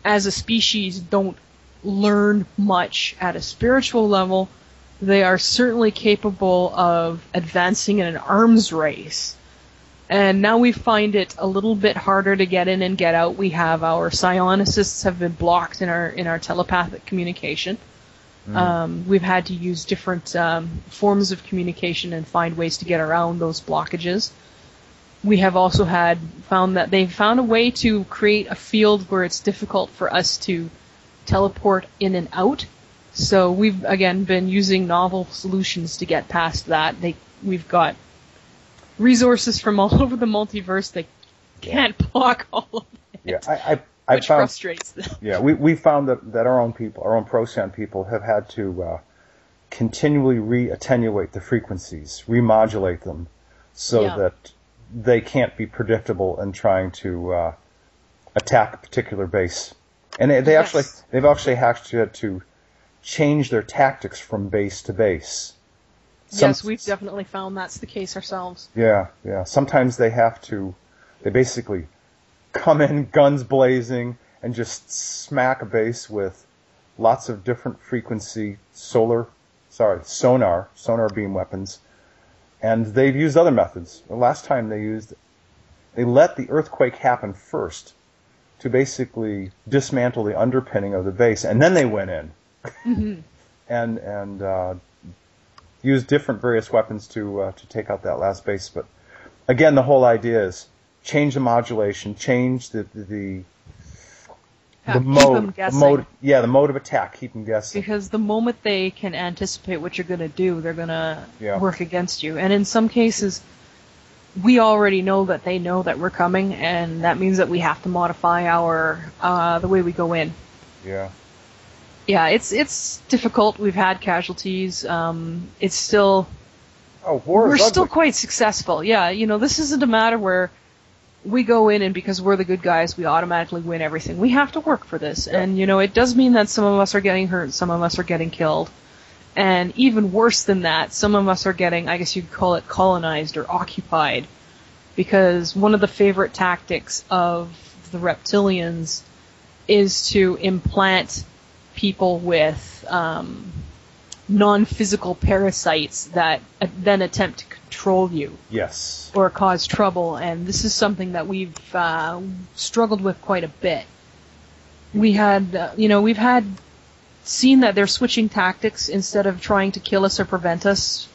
as a species, don't learn much at a spiritual level, they are certainly capable of advancing in an arms race. And now we find it a little bit harder to get in and get out. We have our psionicists have been blocked in our telepathic communication. We've had to use different forms of communication and find ways to get around those blockages. We have also found that they've found a way to create a field where it's difficult for us to teleport in and out. So we've, again, been using novel solutions to get past that. We've got resources from all over the multiverse that can't block all of it. Yeah, which frustrates them. Yeah, we found that our own people, our own Procyon people, have had to continually re-attenuate the frequencies, remodulate them, so that they can't be predictable in trying to attack a particular base. And they've actually had to change their tactics from base to base. Yes, we've definitely found that's the case ourselves. Yeah. Sometimes they basically come in guns blazing and just smack a base with lots of different frequency sonar beam weapons. And they've used other methods. The last time they let the earthquake happen first to basically dismantle the underpinning of the base, and then they went in and used different various weapons to take out that last base. But again, the whole idea is change the modulation, change the mode, the mode of attack, keep them guessing. Because the moment they can anticipate what you're going to do, they're going to work against you. And in some cases, we already know that they know that we're coming, and that means that we have to modify the way we go in. Yeah. Yeah, it's difficult. We've had casualties. It's still we're still quite successful. Yeah, this isn't a matter where we go in and because we're the good guys, we automatically win everything. We have to work for this. Yeah. And, it does mean that some of us are getting hurt, some of us are getting killed. And even worse than that, some of us are getting, I guess you'd call it colonized or occupied. Because one of the favorite tactics of the reptilians is to implant people with non-physical parasites that then attempt to control you. Yes. Or cause trouble, and this is something that we've struggled with quite a bit. We've had seen that they're switching tactics. Instead of trying to kill us or prevent us,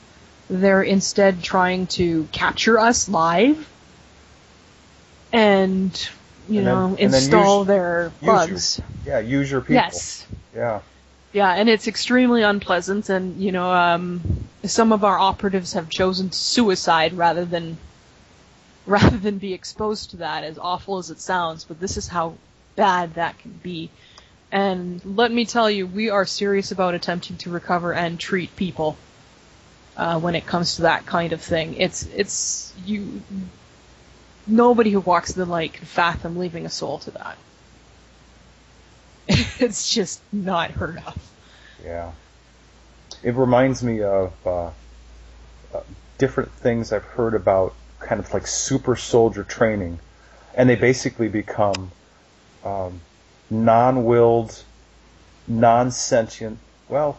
they're instead trying to capture us live and install their bugs. Use your people. Yes. Yeah. Yeah, and it's extremely unpleasant, and some of our operatives have chosen suicide rather than be exposed to that, as awful as it sounds. But this is how bad that can be. And let me tell you, we are serious about attempting to recover and treat people. when it comes to that kind of thing. Nobody who walks the light can fathom leaving a soul to that. It's just not heard of. Yeah. It reminds me of different things I've heard about, kind of like super soldier training, and they basically become non-willed, non-sentient. Well,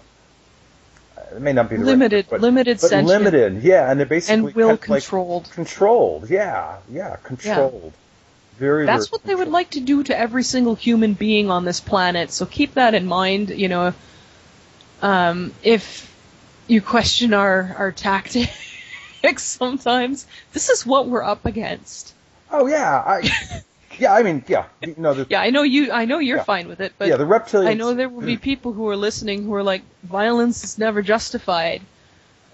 it may not be the limited, right word, limited, but sentient, limited. Yeah, and they're basically and will kind of controlled. Like controlled. Yeah, controlled. Yeah. Very. That's very what they would like to do to every single human being on this planet. So keep that in mind. You know, if you question our tactics sometimes, this is what we're up against. Oh yeah, I mean, yeah. No, yeah, I know you're fine with it, but yeah, the reptilians. I know there will be people who are listening who are like, violence is never justified.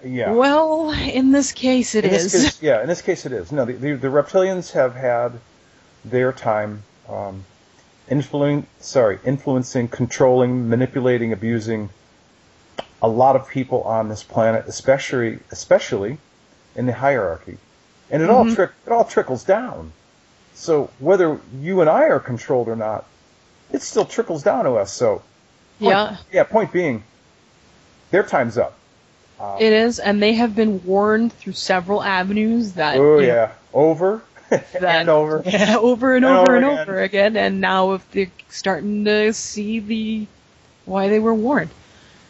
Yeah. Well, in this case, it is. In this case, it is. No, the reptilians have had their time influencing, controlling, manipulating, abusing a lot of people on this planet, especially in the hierarchy, and it all trickles down. So whether you and I are controlled or not, it still trickles down to us. So point being, their time's up. It is, and they have been warned through several avenues that over and over. Yeah, over and over again, and now if they're starting to see why they were warned.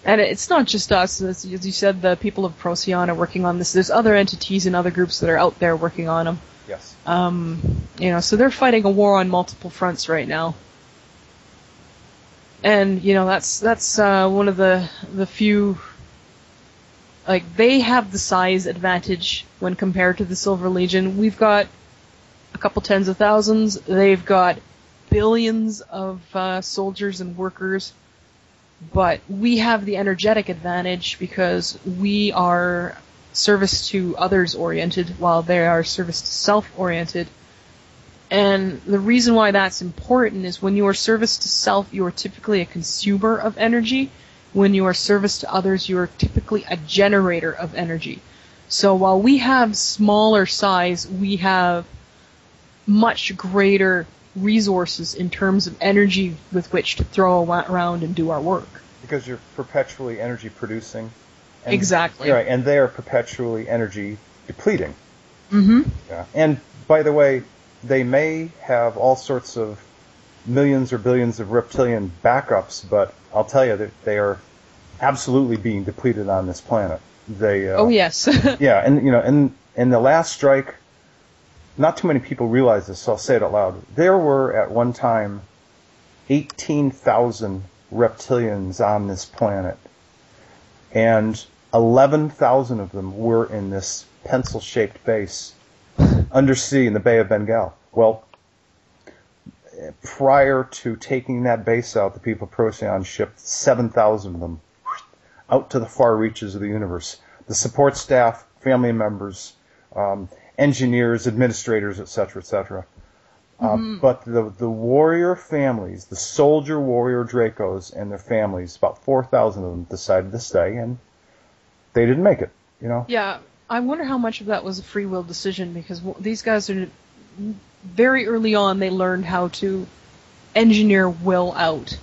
And it's not just us, as you said, the people of Procyon are working on this. There's other entities and other groups that are out there working on them. Yes. So they're fighting a war on multiple fronts right now. And, that's one of the few, like, they have the size advantage when compared to the Silver Legion. We've got a couple tens of thousands. They've got billions of soldiers and workers. But we have the energetic advantage because we are service to others oriented while they are service to self oriented. And the reason why that's important is when you are service to self, you are typically a consumer of energy. When you are service to others, you are typically a generator of energy. So while we have smaller size, we have much greater resources in terms of energy with which to throw around and do our work. Because you're perpetually energy producing. And, exactly. Right, and they are perpetually energy depleting. Mm-hmm. Yeah. And by the way, they may have all sorts of millions or billions of reptilian backups, but I'll tell you that they are absolutely being depleted on this planet. They. Oh yes. Yeah, and in the last strike, not too many people realize this, so I'll say it out loud. There were at one time 18,000 reptilians on this planet, and 11,000 of them were in this pencil-shaped base undersea in the Bay of Bengal. Well, prior to taking that base out, the people of Procyon shipped 7,000 of them out to the far reaches of the universe. The support staff, family members, engineers, administrators, etc., etc. But the warrior families, the soldier warrior Dracos and their families, about 4,000 of them decided to stay, and they didn't make it. Yeah, I wonder how much of that was a free will decision, because these guys are very early on. They learned how to engineer will out,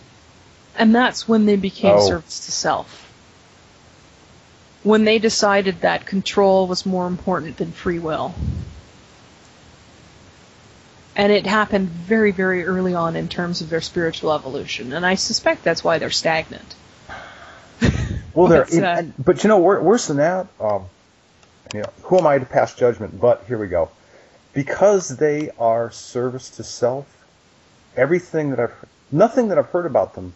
and that's when they became service to self. When they decided that control was more important than free will. And it happened very, very early on in terms of their spiritual evolution, and I suspect that's why they're stagnant. Well, but worse than that, who am I to pass judgment? But here we go. Because they are service to self, nothing that I've heard about them,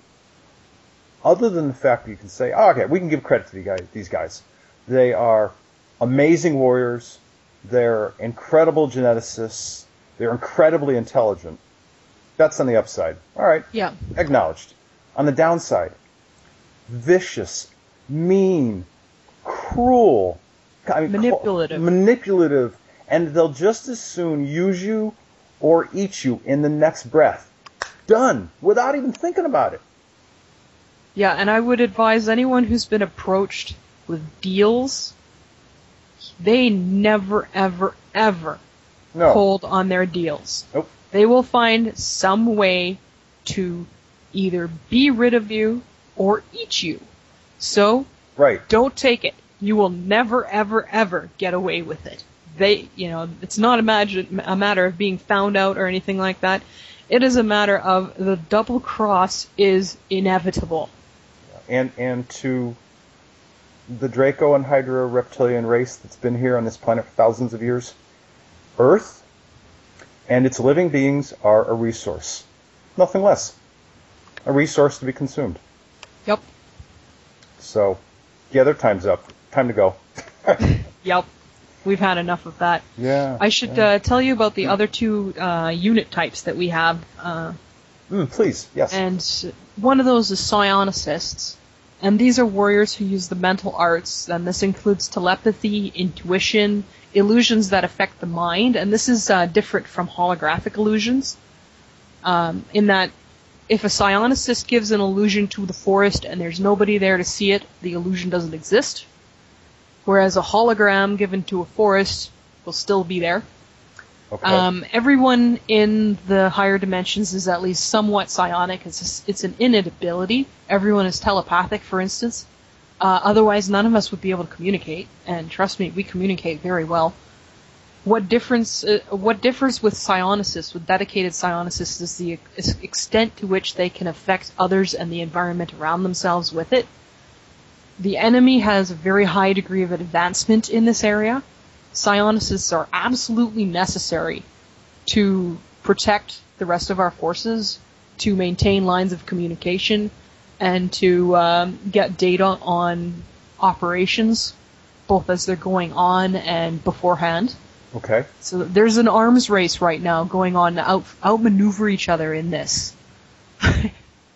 other than the fact that you can say, we can give credit to these guys. They are amazing warriors. They're incredible geneticists. They're incredibly intelligent. That's on the upside. All right. Yeah. Acknowledged. On the downside, vicious, mean, cruel, manipulative, and they'll just as soon use you or eat you in the next breath. Done. Without even thinking about it. Yeah, and I would advise anyone who's been approached with deals they never, ever, ever hold on their deals. Nope. They will find some way to either be rid of you or eat you. So, don't take it. You will never, ever, ever get away with it. It's not a matter of being found out or anything like that. It is a matter of the double cross is inevitable. And to the Draco and Hydra reptilian race that's been here on this planet for thousands of years, Earth and its living beings are a resource. Nothing less. A resource to be consumed. Yep. So, yeah, their time's up. Time to go. Yep. We've had enough of that. Yeah. I should tell you about the other two unit types that we have. Please, yes. And one of those is psionicists. And these are warriors who use the mental arts, and this includes telepathy, intuition, illusions that affect the mind, and this is different from holographic illusions, in that if a psionicist gives an illusion to the forest and there's nobody there to see it, the illusion doesn't exist, whereas a hologram given to a forest will still be there. Okay. Everyone in the higher dimensions is at least somewhat psionic. It's an innate ability. Everyone is telepathic, for instance. Otherwise, none of us would be able to communicate. And trust me, we communicate very well. What differs with psionicists, with dedicated psionicists, is the extent to which they can affect others and the environment around themselves with it. The enemy has a very high degree of advancement in this area. Psionicists are absolutely necessary to protect the rest of our forces, to maintain lines of communication, and to get data on operations, both as they're going on and beforehand. Okay. So there's an arms race right now going on to outmaneuver each other in this,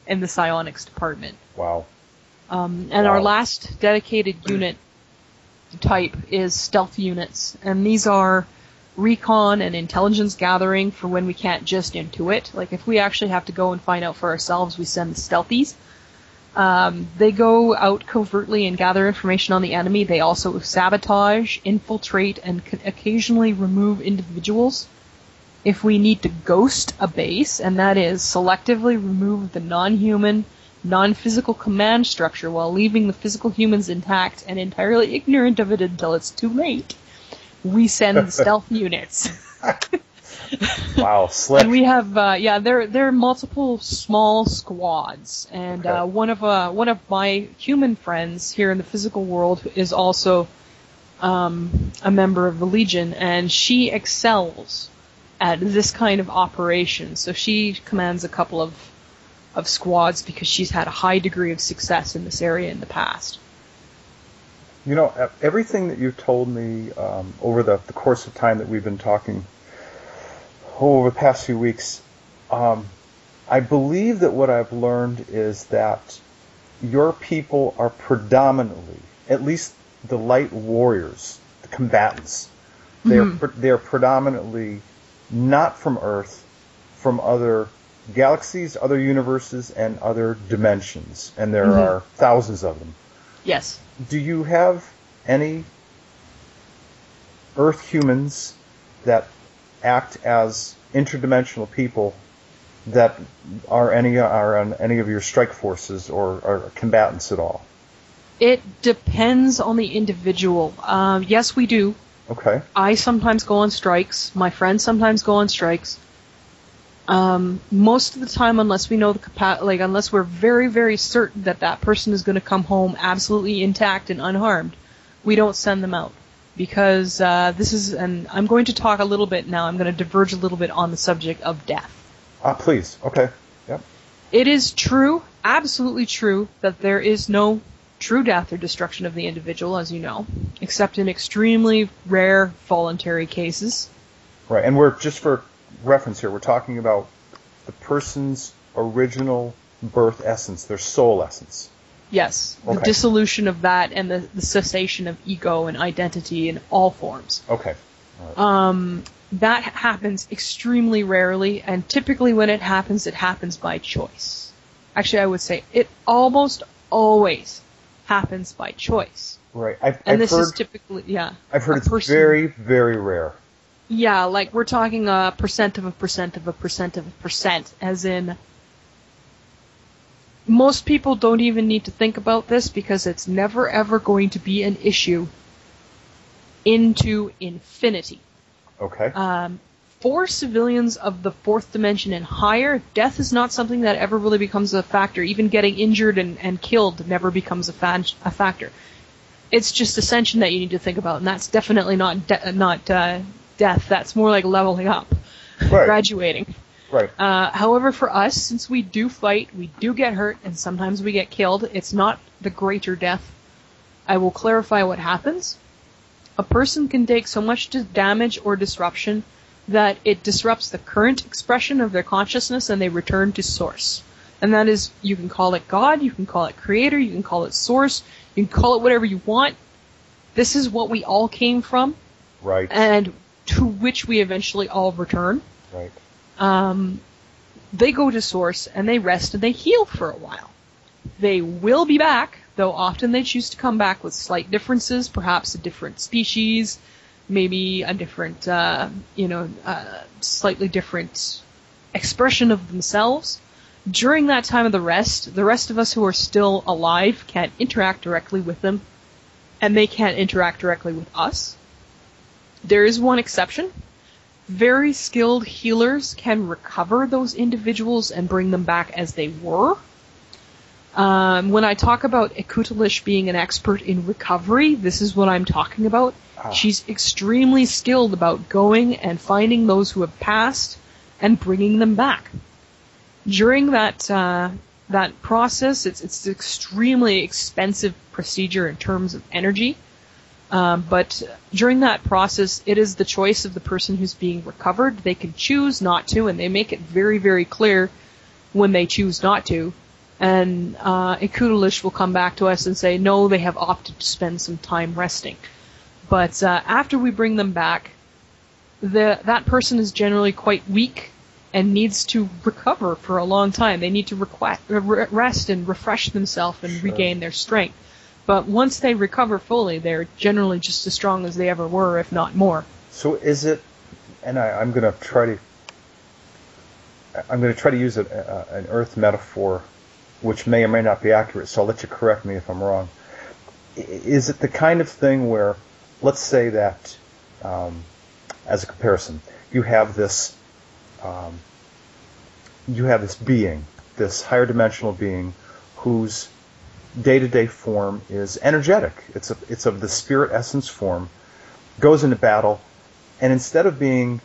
in the psionics department. Wow. Our last dedicated unit type is stealth units, and these are recon and intelligence gathering for when we can't just intuit. Like if we actually have to go and find out for ourselves, we send the stealthies. They go out covertly and gather information on the enemy. They also sabotage, infiltrate, and occasionally remove individuals. If we need to ghost a base, and that is selectively remove the non-human, non-physical command structure while leaving the physical humans intact and entirely ignorant of it until it's too late, we send the stealth units. Wow, slick. And we have, there are multiple small squads, and one of my human friends here in the physical world is also a member of the Legion, and she excels at this kind of operation. So she commands a couple of squads because she's had a high degree of success in this area in the past. You know, everything that you've told me over the course of time that we've been talking over the past few weeks, I believe that what I've learned is that your people are predominantly, at least the light warriors, the combatants, they're predominantly not from Earth, from other galaxies, other universes, and other dimensions, and there are thousands of them. Yes. Do you have any Earth humans that act as interdimensional people that are on any of your strike forces or are combatants at all? It depends on the individual. Yes, we do. Okay. I sometimes go on strikes. My friends sometimes go on strikes. Most of the time, unless we know unless we're very, very certain that person is going to come home absolutely intact and unharmed, we don't send them out. Because and I'm going to talk a little bit now, I'm going to diverge a little bit on the subject of death. Please. Okay. Yep. It is true, absolutely true, that there is no true death or destruction of the individual, as you know, except in extremely rare voluntary cases. Right, and we're, just for reference here, we're talking about the person's original birth essence, their soul essence. Yes, the dissolution of that and the cessation of ego and identity in all forms. Okay. All right. That happens extremely rarely, and typically when it happens by choice. Actually, I would say it almost always happens by choice. Right. Is typically, I've heard it's very, very rare. Yeah, like we're talking a percent of a percent of a percent of a percent, as in most people don't even need to think about this because it's never ever going to be an issue into infinity. Okay. For civilians of the fourth dimension and higher, death is not something that ever really becomes a factor. Even getting injured and killed never becomes a factor. It's just ascension that you need to think about, and that's definitely not death. That's more like leveling up, right. Graduating. Right. However, for us, since we do fight, we do get hurt, and sometimes we get killed, it's not the greater death. I will clarify what happens. A person can take so much damage or disruption that it disrupts the current expression of their consciousness and they return to source. And that is, you can call it God, you can call it creator, you can call it source, you can call it whatever you want. This is what we all came from. Right. And to which we eventually all return. Right. They go to source and they rest and they heal for a while. They will be back, though often they choose to come back with slight differences, perhaps a different species, maybe a different, slightly different expression of themselves. During that time of the rest of us who are still alive can't interact directly with them, and they can't interact directly with us. There is one exception. Very skilled healers can recover those individuals and bring them back as they were. When I talk about Ekutalish being an expert in recovery, this is what I'm talking about. She's extremely skilled about going and finding those who have passed and bringing them back. During that process, it's an extremely expensive procedure in terms of energy. But during that process, it is the choice of the person who's being recovered. They can choose not to, and they make it very, very clear when they choose not to. And Ekutalish will come back to us and say, no, they have opted to spend some time resting. But after we bring them back, that person is generally quite weak and needs to recover for a long time. They need to rest and refresh themselves and regain their strength. But once they recover fully, they're generally just as strong as they ever were, if not more. So is it, and I'm going to try to use an Earth metaphor, which may or may not be accurate, so I'll let you correct me if I'm wrong. Is it the kind of thing where, let's say that, as a comparison, you have this being, this higher dimensional being, whose day-to-day form is energetic. It's of the spirit essence form, goes into battle, and instead of being,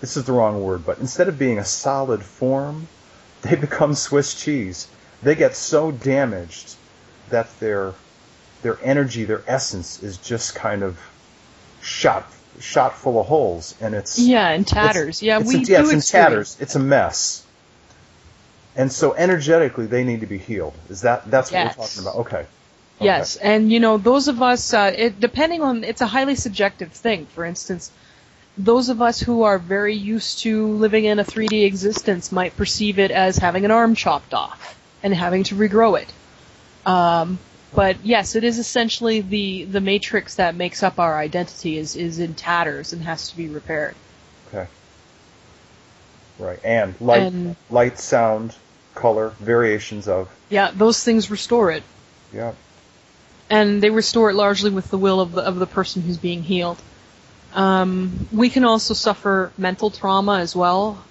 this is the wrong word, but instead of being a solid form, they become Swiss cheese. They get so damaged that their energy, their essence is just kind of shot full of holes, and it's in tatters. It's in tatters. It's a mess. And so energetically, they need to be healed. That's what we're talking about? Okay. Yes, and those of us, it's a highly subjective thing. For instance, those of us who are very used to living in a 3D existence might perceive it as having an arm chopped off and having to regrow it. But yes, it is essentially the matrix that makes up our identity is in tatters and has to be repaired. Okay. Right, and light, sound, color, variations of. Yeah, those things restore it. Yeah. And they restore it largely with the will of the person who's being healed. We can also suffer mental trauma as well,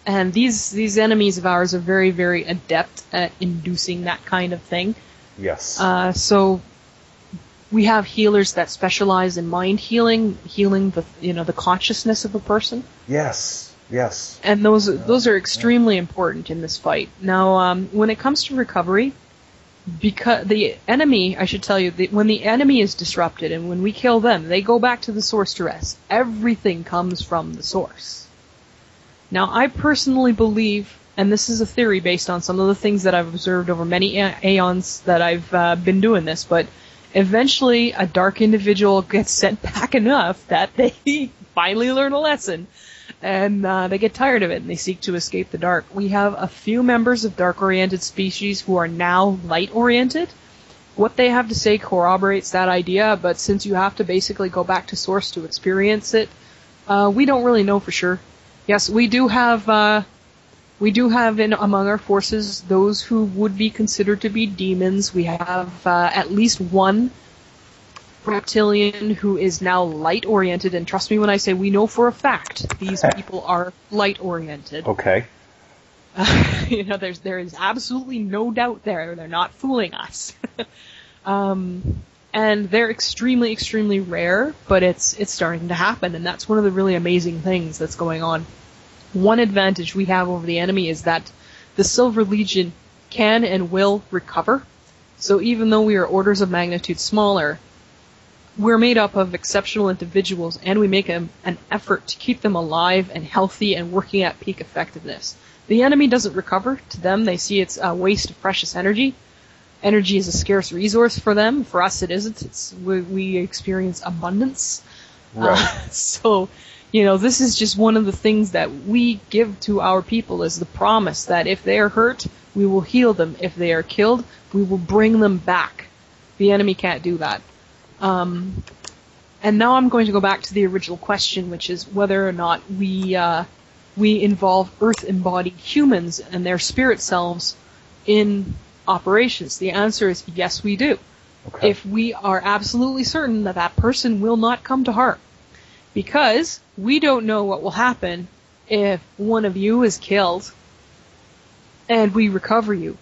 and these enemies of ours are very, very adept at inducing that kind of thing. Yes. So we have healers that specialize in mind healing the consciousness of a person. Yes. Yes. And those are extremely important in this fight. Now, when it comes to recovery, because the enemy, I should tell you, when the enemy is disrupted and when we kill them, they go back to the source to rest. Everything comes from the source. Now, I personally believe, and this is a theory based on some of the things that I've observed over many aeons that I've been doing this, but eventually a dark individual gets sent back enough that they finally learn a lesson. And they get tired of it, and they seek to escape the dark. We have a few members of dark-oriented species who are now light-oriented, What they have to say corroborates that idea, but since you have to basically go back to source to experience it, we don't really know for sure. Yes, we do have in among our forces those who would be considered to be demons. We have at least one reptilian who is now light-oriented, and trust me when I say we know for a fact these people are light-oriented. Okay. There is absolutely no doubt there. They're not fooling us. And they're extremely, extremely rare, but it's starting to happen, and that's one of the really amazing things that's going on. One advantage we have over the enemy is that the Silver Legion can and will recover. So even though we are orders of magnitude smaller, we're made up of exceptional individuals, and we make an effort to keep them alive and healthy and working at peak effectiveness. The enemy doesn't recover. To them, they see it's a waste of precious energy. Energy is a scarce resource for them. For us, it isn't. We experience abundance. Right. So, this is just one of the things that we give to our people is the promise that if they are hurt, we will heal them. If they are killed, we will bring them back. The enemy can't do that. And now I'm going to go back to the original question, which is whether or not we involve Earth-embodied humans and their spirit selves in operations. The answer is yes, we do. Okay. If we are absolutely certain that that person will not come to harm. Because we don't know what will happen if one of you is killed and we recover you.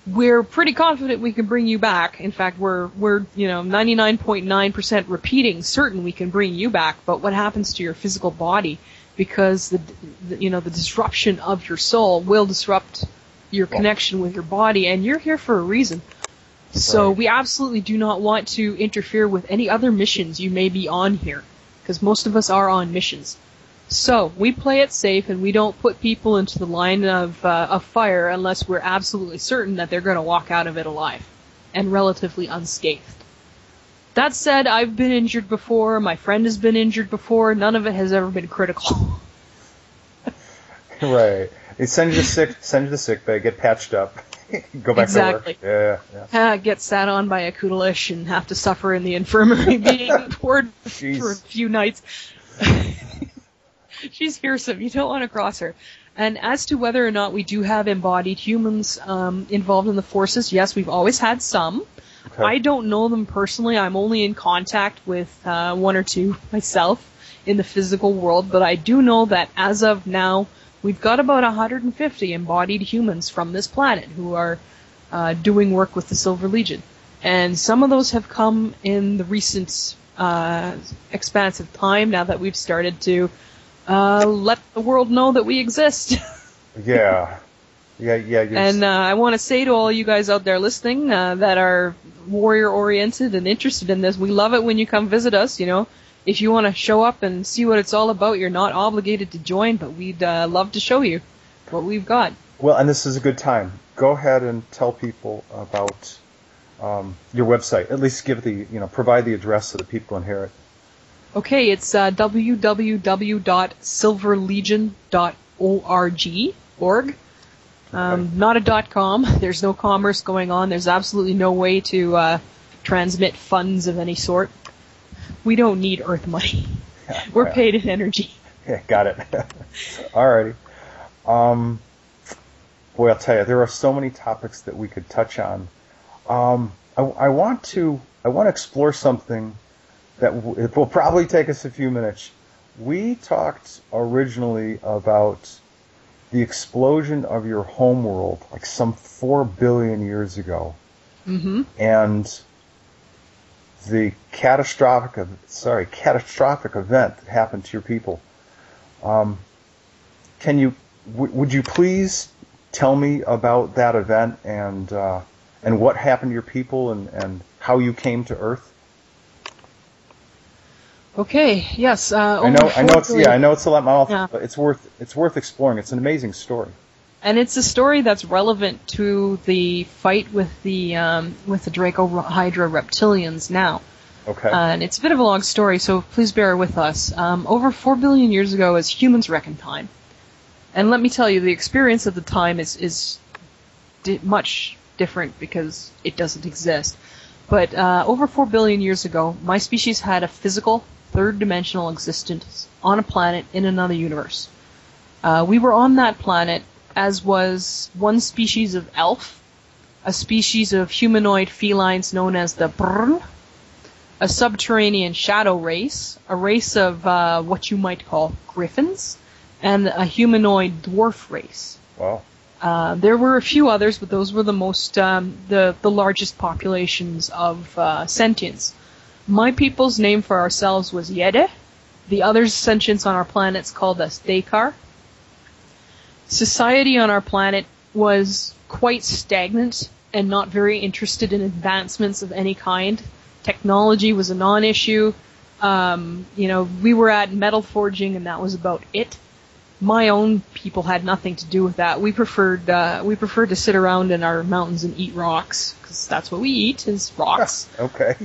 We're pretty confident we can bring you back. In fact, we're 99.9% repeating certain we can bring you back. But what happens to your physical body? Because the disruption of your soul will disrupt your connection with your body, and you're here for a reason. So we absolutely do not want to interfere with any other missions you may be on here, because most of us are on missions. So we play it safe, and we don't put people into the line of fire unless we're absolutely certain that they're going to walk out of it alive and relatively unscathed. That said, I've been injured before, my friend has been injured before, none of it has ever been critical. Right. They send you to sick bay, get patched up, go back to work. Yeah. Get sat on by a Kudalish and have to suffer in the infirmary being poured for a few nights. She's fearsome. You don't want to cross her. And as to whether or not we do have embodied humans involved in the forces, yes, we've always had some. Okay. I don't know them personally. I'm only in contact with one or two myself in the physical world, but I do know that as of now, we've got about 150 embodied humans from this planet who are doing work with the Silver Legion. And some of those have come in the recent expanse of time, now that we've started to let the world know that we exist. Yeah. And I want to say to all you guys out there listening that are warrior-oriented and interested in this, we love it when you come visit us, If you want to show up and see what it's all about, you're not obligated to join, but we'd love to show you what we've got. Well, and this is a good time. Go ahead and tell people about your website. At least provide the address so that people can hear it. Okay, it's www.silverlegion.org. Not a .com. There's no commerce going on. There's absolutely no way to transmit funds of any sort. We don't need Earth money. We're paid in energy. Yeah, got it. Alrighty. Boy, I'll tell you, there are so many topics that we could touch on. I want to explore something that it will probably take us a few minutes. We talked originally about the explosion of your homeworld, like some 4 billion years ago. Mm-hmm. And the catastrophic event that happened to your people. Would you please tell me about that event and what happened to your people and how you came to Earth? Okay. Yes. I know it's a lot mouth, but it's worth exploring. It's an amazing story. And it's a story that's relevant to the fight with the Draco-Hydra reptilians now. Okay. And it's a bit of a long story, so please bear with us. Over 4 billion years ago, as humans reckon time, and let me tell you, the experience of the time is much different because it doesn't exist. But over 4 billion years ago, my species had a physical, third-dimensional existence on a planet in another universe. We were on that planet, as was one species of elf, a species of humanoid felines known as the Brrn, a subterranean shadow race, a race of what you might call griffins, and a humanoid dwarf race. Wow. There were a few others, but those were the most, the largest populations of sentients. My people's name for ourselves was Yede. The other sentients on our planets called us Dekar. Society on our planet was quite stagnant and not very interested in advancements of any kind. Technology was a non-issue. We were at metal forging, and that was about it. My own people had nothing to do with that. We preferred to sit around in our mountains and eat rocks, because that's what we eat, is rocks. Okay.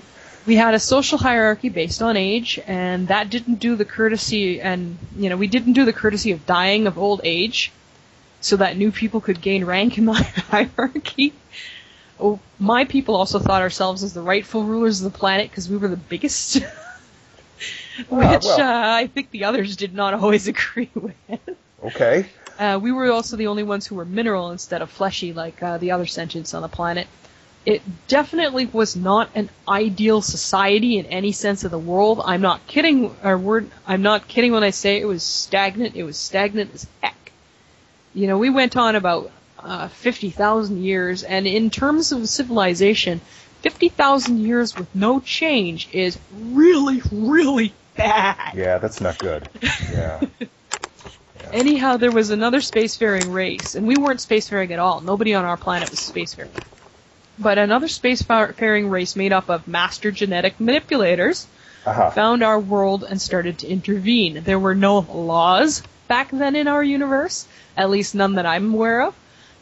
We had a social hierarchy based on age, and that didn't do the courtesy, we didn't do the courtesy of dying of old age, so that new people could gain rank in the hierarchy. Oh, my people also thought ourselves as the rightful rulers of the planet because we were the biggest, which I think the others did not always agree with. Okay. We were also the only ones who were mineral instead of fleshy like the other sentients on the planet. It definitely was not an ideal society in any sense of the world. I'm not kidding. I'm not kidding when I say it was stagnant. It was stagnant as heck. We went on about 50,000 years, and in terms of civilization, 50,000 years with no change is really, really bad. Yeah, that's not good. Yeah. Anyhow, there was another spacefaring race, and we weren't spacefaring at all. Nobody on our planet was spacefaring. But another spacefaring race made up of master genetic manipulators found our world and started to intervene. There were no laws back then in our universe, at least none that I'm aware of.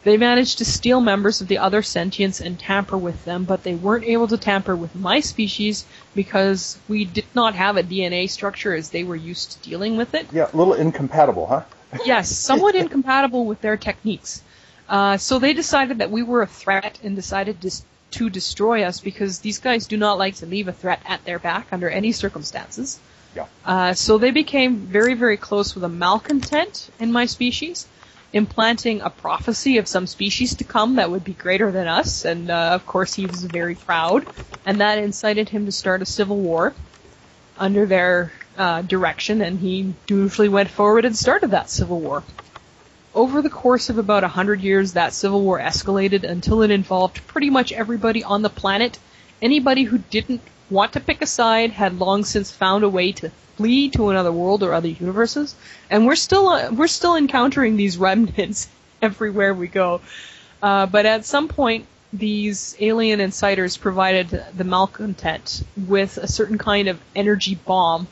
They managed to steal members of the other sentients and tamper with them, but they weren't able to tamper with my species because we did not have a DNA structure as they were used to dealing with it. Yeah, a little incompatible, huh? Yes, somewhat incompatible with their techniques. So they decided that we were a threat and decided to destroy us because these guys do not like to leave a threat at their back under any circumstances. Yeah. So they became very, very close with a malcontent in my species, implanting a prophecy of some species to come that would be greater than us, and of course he was very proud, and that incited him to start a civil war under their direction, and he dutifully went forward and started that civil war. Over the course of about 100 years, that civil war escalated until it involved pretty much everybody on the planet. Anybody who didn't want to pick a side had long since found a way to flee to another world or other universes, and we're still encountering these remnants everywhere we go. But at some point, these alien insiders provided the malcontent with a certain kind of energy bomb,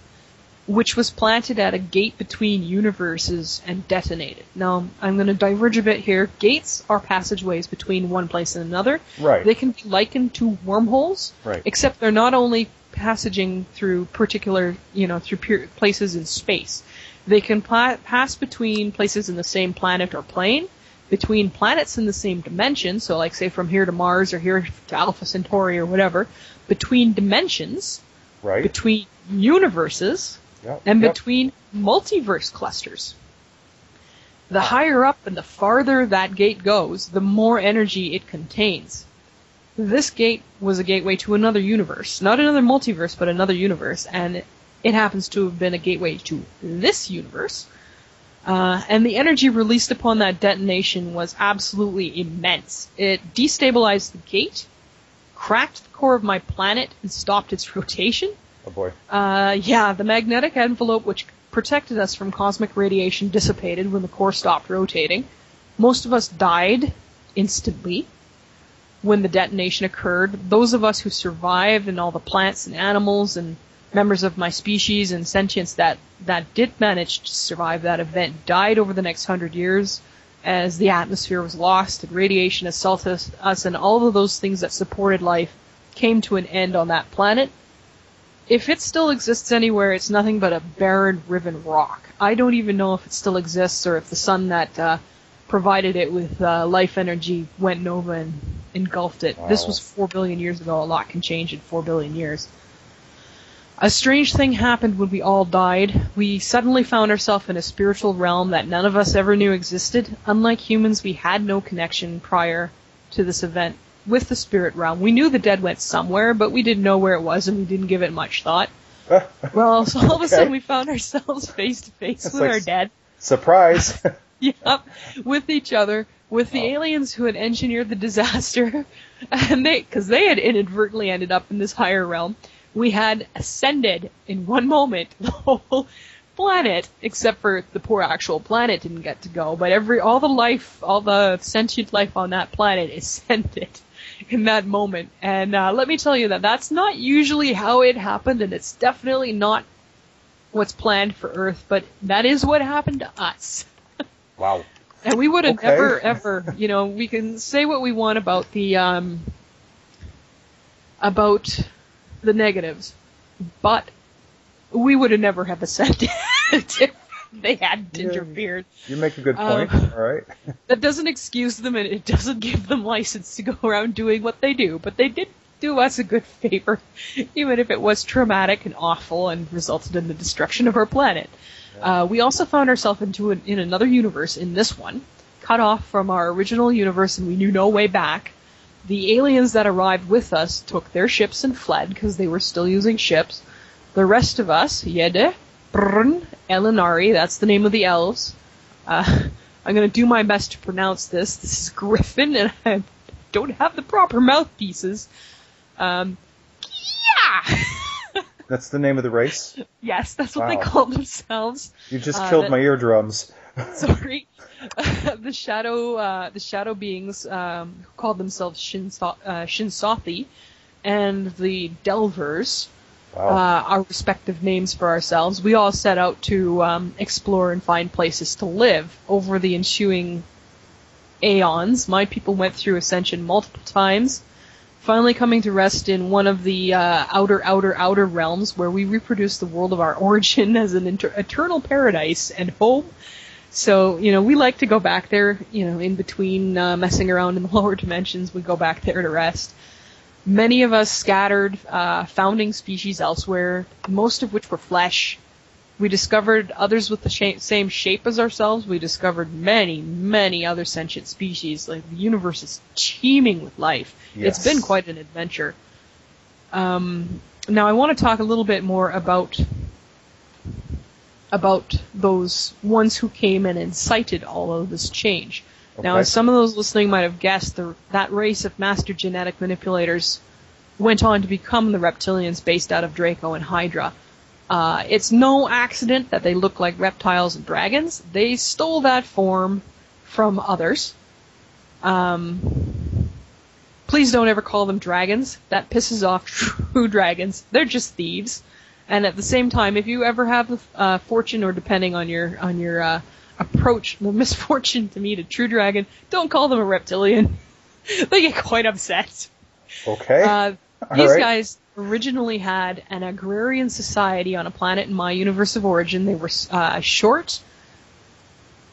which was planted at a gate between universes and detonated. Now, I'm going to diverge a bit here. Gates are passageways between one place and another. Right. They can be likened to wormholes, right, except they're not only passaging through particular, through places in space. They can pass between places in the same planet or plane, between planets in the same dimension, so like say from here to Mars or here to Alpha Centauri or whatever, between dimensions, right, between universes, and between multiverse clusters. The higher up and the farther that gate goes, the more energy it contains. This gate was a gateway to another universe. Not another multiverse, but another universe. And it happens to have been a gateway to this universe. And the energy released upon that detonation was absolutely immense. It destabilized the gate, cracked the core of my planet, and stopped its rotation. Oh boy. The magnetic envelope which protected us from cosmic radiation dissipated when the core stopped rotating. Most of us died instantly when the detonation occurred. Those of us who survived, and all the plants and animals and members of my species and sentients that did manage to survive that event, died over the next 100 years as the atmosphere was lost and radiation assaulted us, and all of those things that supported life came to an end on that planet. If it still exists anywhere, it's nothing but a barren, riven rock. I don't even know if it still exists or if the sun that provided it with life energy went nova and engulfed it. Wow. This was 4 billion years ago. A lot can change in 4 billion years. A strange thing happened when we all died. We suddenly found ourselves in a spiritual realm that none of us ever knew existed. Unlike humans, we had no connection prior to this event with the spirit realm. We knew the dead went somewhere, but we didn't know where it was, and we didn't give it much thought. Well, so all of a sudden we found ourselves face to face with our dead. Surprise! Yep, with each other, with the aliens who had engineered the disaster, and because they had inadvertently ended up in this higher realm. We had ascended in one moment the whole planet, except for the poor actual planet didn't get to go, but all the sentient life on that planet ascended in that moment. And let me tell you that's not usually how it happened, and it's definitely not what's planned for Earth, but that is what happened to us. Wow. And we would have never, ever, we can say what we want about the negatives, but we would have never have ascended if they hadn't interfered. You make a good point. All right. That doesn't excuse them, and it doesn't give them license to go around doing what they do, but they did do us a good favor, even if it was traumatic and awful and resulted in the destruction of our planet. Yeah. We also found ourselves in another universe, in this one, cut off from our original universe, and we knew no way back. The aliens that arrived with us took their ships and fled because they were still using ships. The rest of us, Yede, Brn, Elinari, that's the name of the elves. I'm going to do my best to pronounce this. This is Griffin, and I don't have the proper mouthpieces. Yeah! That's the name of the race? Yes, that's what they call themselves. You just killed my eardrums. Sorry. The shadow beings who called themselves Shinsathi, and the Delvers, our respective names for ourselves. We all set out to explore and find places to live over the ensuing aeons. My people went through ascension multiple times, finally coming to rest in one of the outer realms where we reproduced the world of our origin as an eternal paradise and home. So, we like to go back there, in between messing around in the lower dimensions, we go back there to rest. Many of us scattered, founding species elsewhere, most of which were flesh. We discovered others with the same shape as ourselves. We discovered many, many other sentient species. Like, the universe is teeming with life. Yes. It's been quite an adventure. Now I want to talk a little bit more about those ones who came and incited all of this change. Okay. Now, as some of those listening might have guessed, that race of master genetic manipulators went on to become the reptilians based out of Draco and Hydra. It's no accident that they look like reptiles and dragons. They stole that form from others. Please don't ever call them dragons. That pisses off true dragons. They're just thieves. And at the same time, if you ever have fortune, or depending on your approach, the misfortune to meet a true dragon, don't call them a reptilian. They get quite upset. Okay. These guys originally had an agrarian society on a planet in my universe of origin. They were short,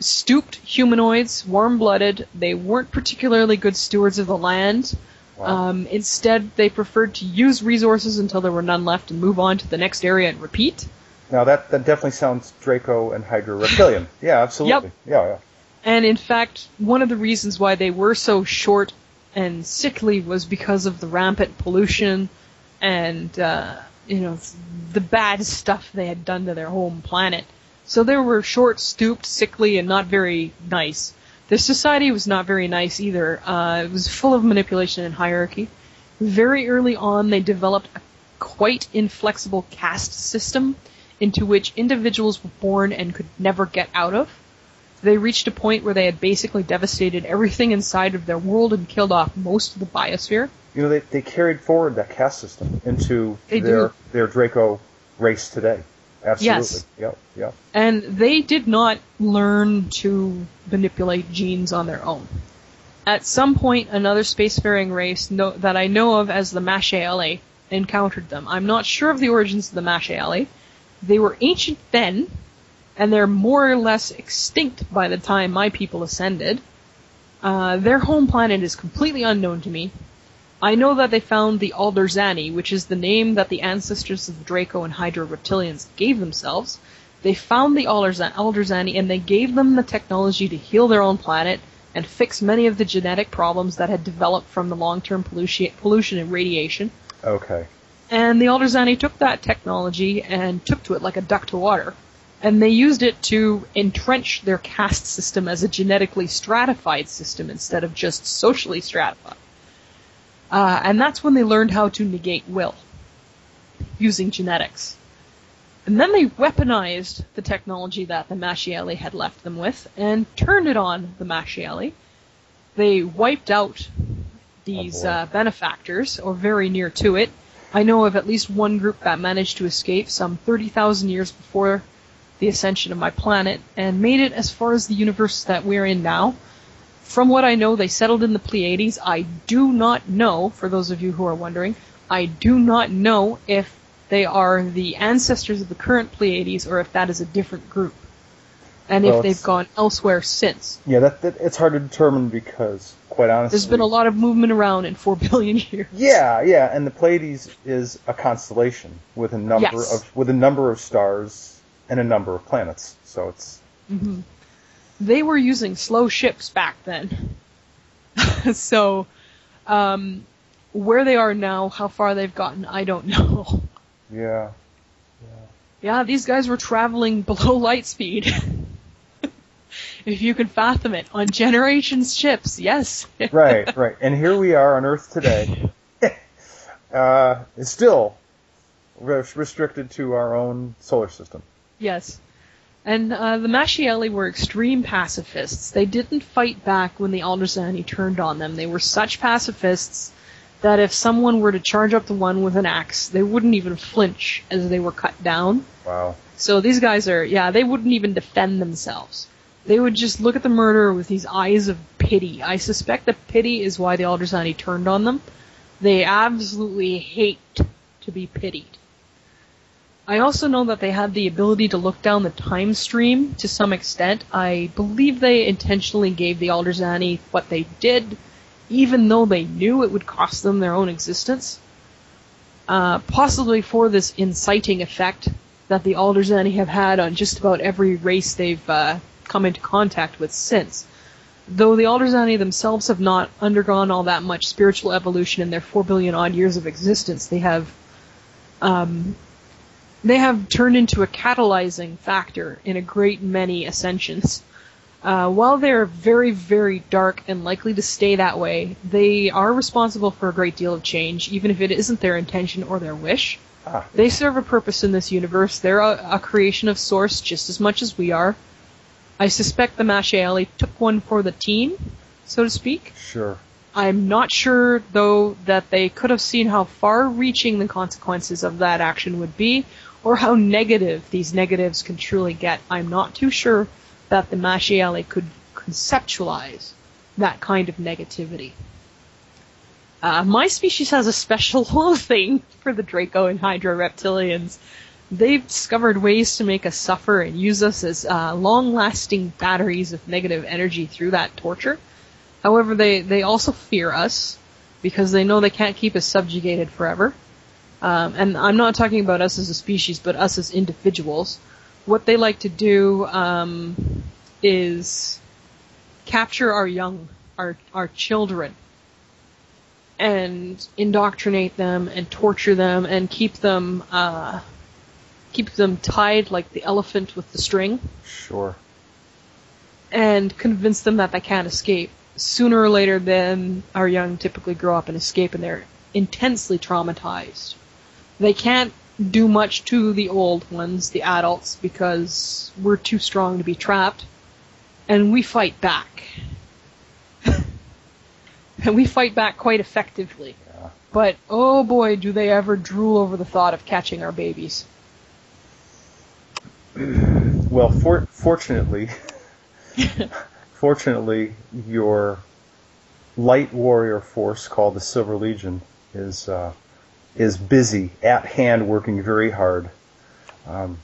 stooped humanoids, warm-blooded. They weren't particularly good stewards of the land. Wow. Instead, they preferred to use resources until there were none left and move on to the next area and repeat. Now, that definitely sounds Draco and Hydra reptilian. Yeah, absolutely. Yep. Yeah. And in fact, one of the reasons why they were so short and sickly was because of the rampant pollution and, the bad stuff they had done to their home planet. So they were short, stooped, sickly, and not very nice. Their society was not very nice either. It was full of manipulation and hierarchy. Very early on, they developed a quite inflexible caste system into which individuals were born and could never get out of. They reached a point where they had basically devastated everything inside of their world and killed off most of the biosphere. They carried forward that caste system into their Draco race today. Absolutely. Yes. Yep. And they did not learn to manipulate genes on their own. At some point, another spacefaring race that I know of as the Mashaeli encountered them. I'm not sure of the origins of the Mashaeli. They were ancient then, and they're more or less extinct by the time my people ascended. Their home planet is completely unknown to me. I know that they found the Alderzani, which is the name that the ancestors of the Draco and Hydra reptilians gave themselves. They found the Alderzani, and they gave them the technology to heal their own planet and fix many of the genetic problems that had developed from the long-term pollution and radiation. Okay. And the Alderzani took that technology and took to it like a duck to water. And they used it to entrench their caste system as a genetically stratified system instead of just socially stratified. And that's when they learned how to negate will, using genetics. And then they weaponized the technology that the Mashiali had left them with and turned it on the Mashiali. They wiped out these benefactors, or very near to it. I know of at least one group that managed to escape some 30,000 years before the ascension of my planet, and made it as far as the universe that we're in now. From what I know, they settled in the Pleiades. I do not know, for those of you who are wondering, I do not know if they are the ancestors of the current Pleiades or if that is a different group. And if they've gone elsewhere since. Yeah, that it's hard to determine because, quite honestly... There's been a lot of movement around in 4 billion years. Yeah, and the Pleiades is a constellation with a number of stars and a number of planets. So it's... Mm-hmm. They were using slow ships back then. So, where they are now, how far they've gotten, I don't know. Yeah. Yeah, these guys were traveling below light speed. If you can fathom it. On Generations ships, yes. Right. And here we are on Earth today. It's still restricted to our own solar system. Yes. And the Mashiali were extreme pacifists. They didn't fight back when the Alderzani turned on them. They were such pacifists that if someone were to charge up the one with an axe, they wouldn't even flinch as they were cut down. Wow. So these guys they wouldn't even defend themselves. They would just look at the murderer with these eyes of pity. I suspect that pity is why the Alderzani turned on them. They absolutely hate to be pitied. I also know that they had the ability to look down the time stream to some extent. I believe they intentionally gave the Alderzani what they did, even though they knew it would cost them their own existence. Possibly for this inciting effect that the Alderzani have had on just about every race they've come into contact with since. Though the Alderzani themselves have not undergone all that much spiritual evolution in their 4 billion odd years of existence, they have turned into a catalyzing factor in a great many ascensions. While they're very, very dark and likely to stay that way, they are responsible for a great deal of change, even if it isn't their intention or their wish. They serve a purpose in this universe. They're a creation of Source just as much as we are. I suspect the Mashiali took one for the team, so to speak. Sure. I'm not sure, though, that they could have seen how far-reaching the consequences of that action would be, or how negative these negatives can truly get. I'm not too sure that the Mashiali could conceptualize that kind of negativity. My species has a special thing for the Draco and Hydra reptilians. They've discovered ways to make us suffer and use us as long-lasting batteries of negative energy through that torture. However, they also fear us, because they know they can't keep us subjugated forever. And I'm not talking about us as a species, but us as individuals. What they like to do is capture our young, our children, and indoctrinate them and torture them and keep them tied like the elephant with the string. Sure. And convince them that they can't escape. Sooner or later, then, our young typically grow up and escape, and they're intensely traumatized. They can't do much to the old ones, the adults, because we're too strong to be trapped. And we fight back. And we fight back quite effectively. Yeah. But, oh boy, do they ever drool over the thought of catching our babies. Well, fortunately, your light warrior force called the Silver Legion is busy, at hand, working very hard. And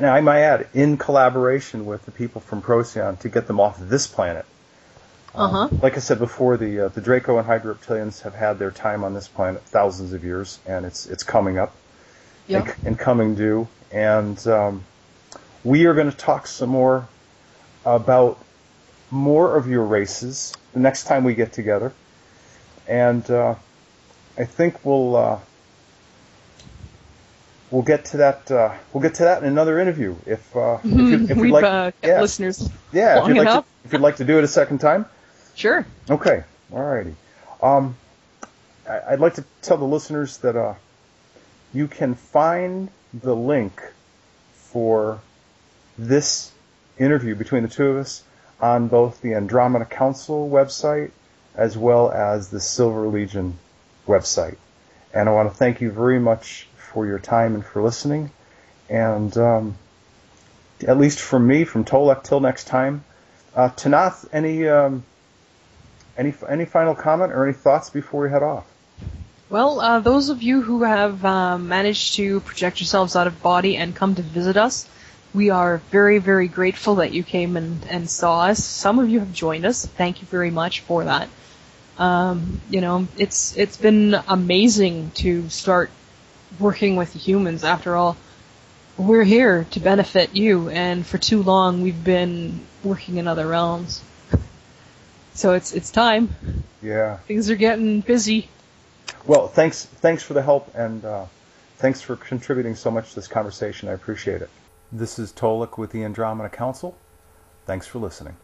I might add, in collaboration with the people from Procyon to get them off of this planet. Like I said before, the Draco and Hydra reptilians have had their time on this planet thousands of years, and it's coming up and coming due. And we are going to talk some more about more of your races the next time we get together. And I think we'll get to that. We'll get to that in another interview if you'd like. Listeners. Yeah, Long if you'd like to do it a second time. Sure. Okay. Alrighty. I'd like to tell the listeners that you can find the link for this interview between the two of us on both the Andromeda Council website as well as the Silver Legion website. And I want to thank you very much for your time and for listening. And at least from me, from Tolek till next time, Tanaath, any final comment or any thoughts before we head off? Well, those of you who have managed to project yourselves out of body and come to visit us, we are very, very grateful that you came and saw us. Some of you have joined us. Thank you very much for that. It's been amazing to start working with humans. After all, we're here to benefit you, and for too long we've been working in other realms. So it's time. Yeah. Things are getting busy. Well, thanks for the help, and thanks for contributing so much to this conversation. I appreciate it. This is Tolek with the Andromeda Council. Thanks for listening.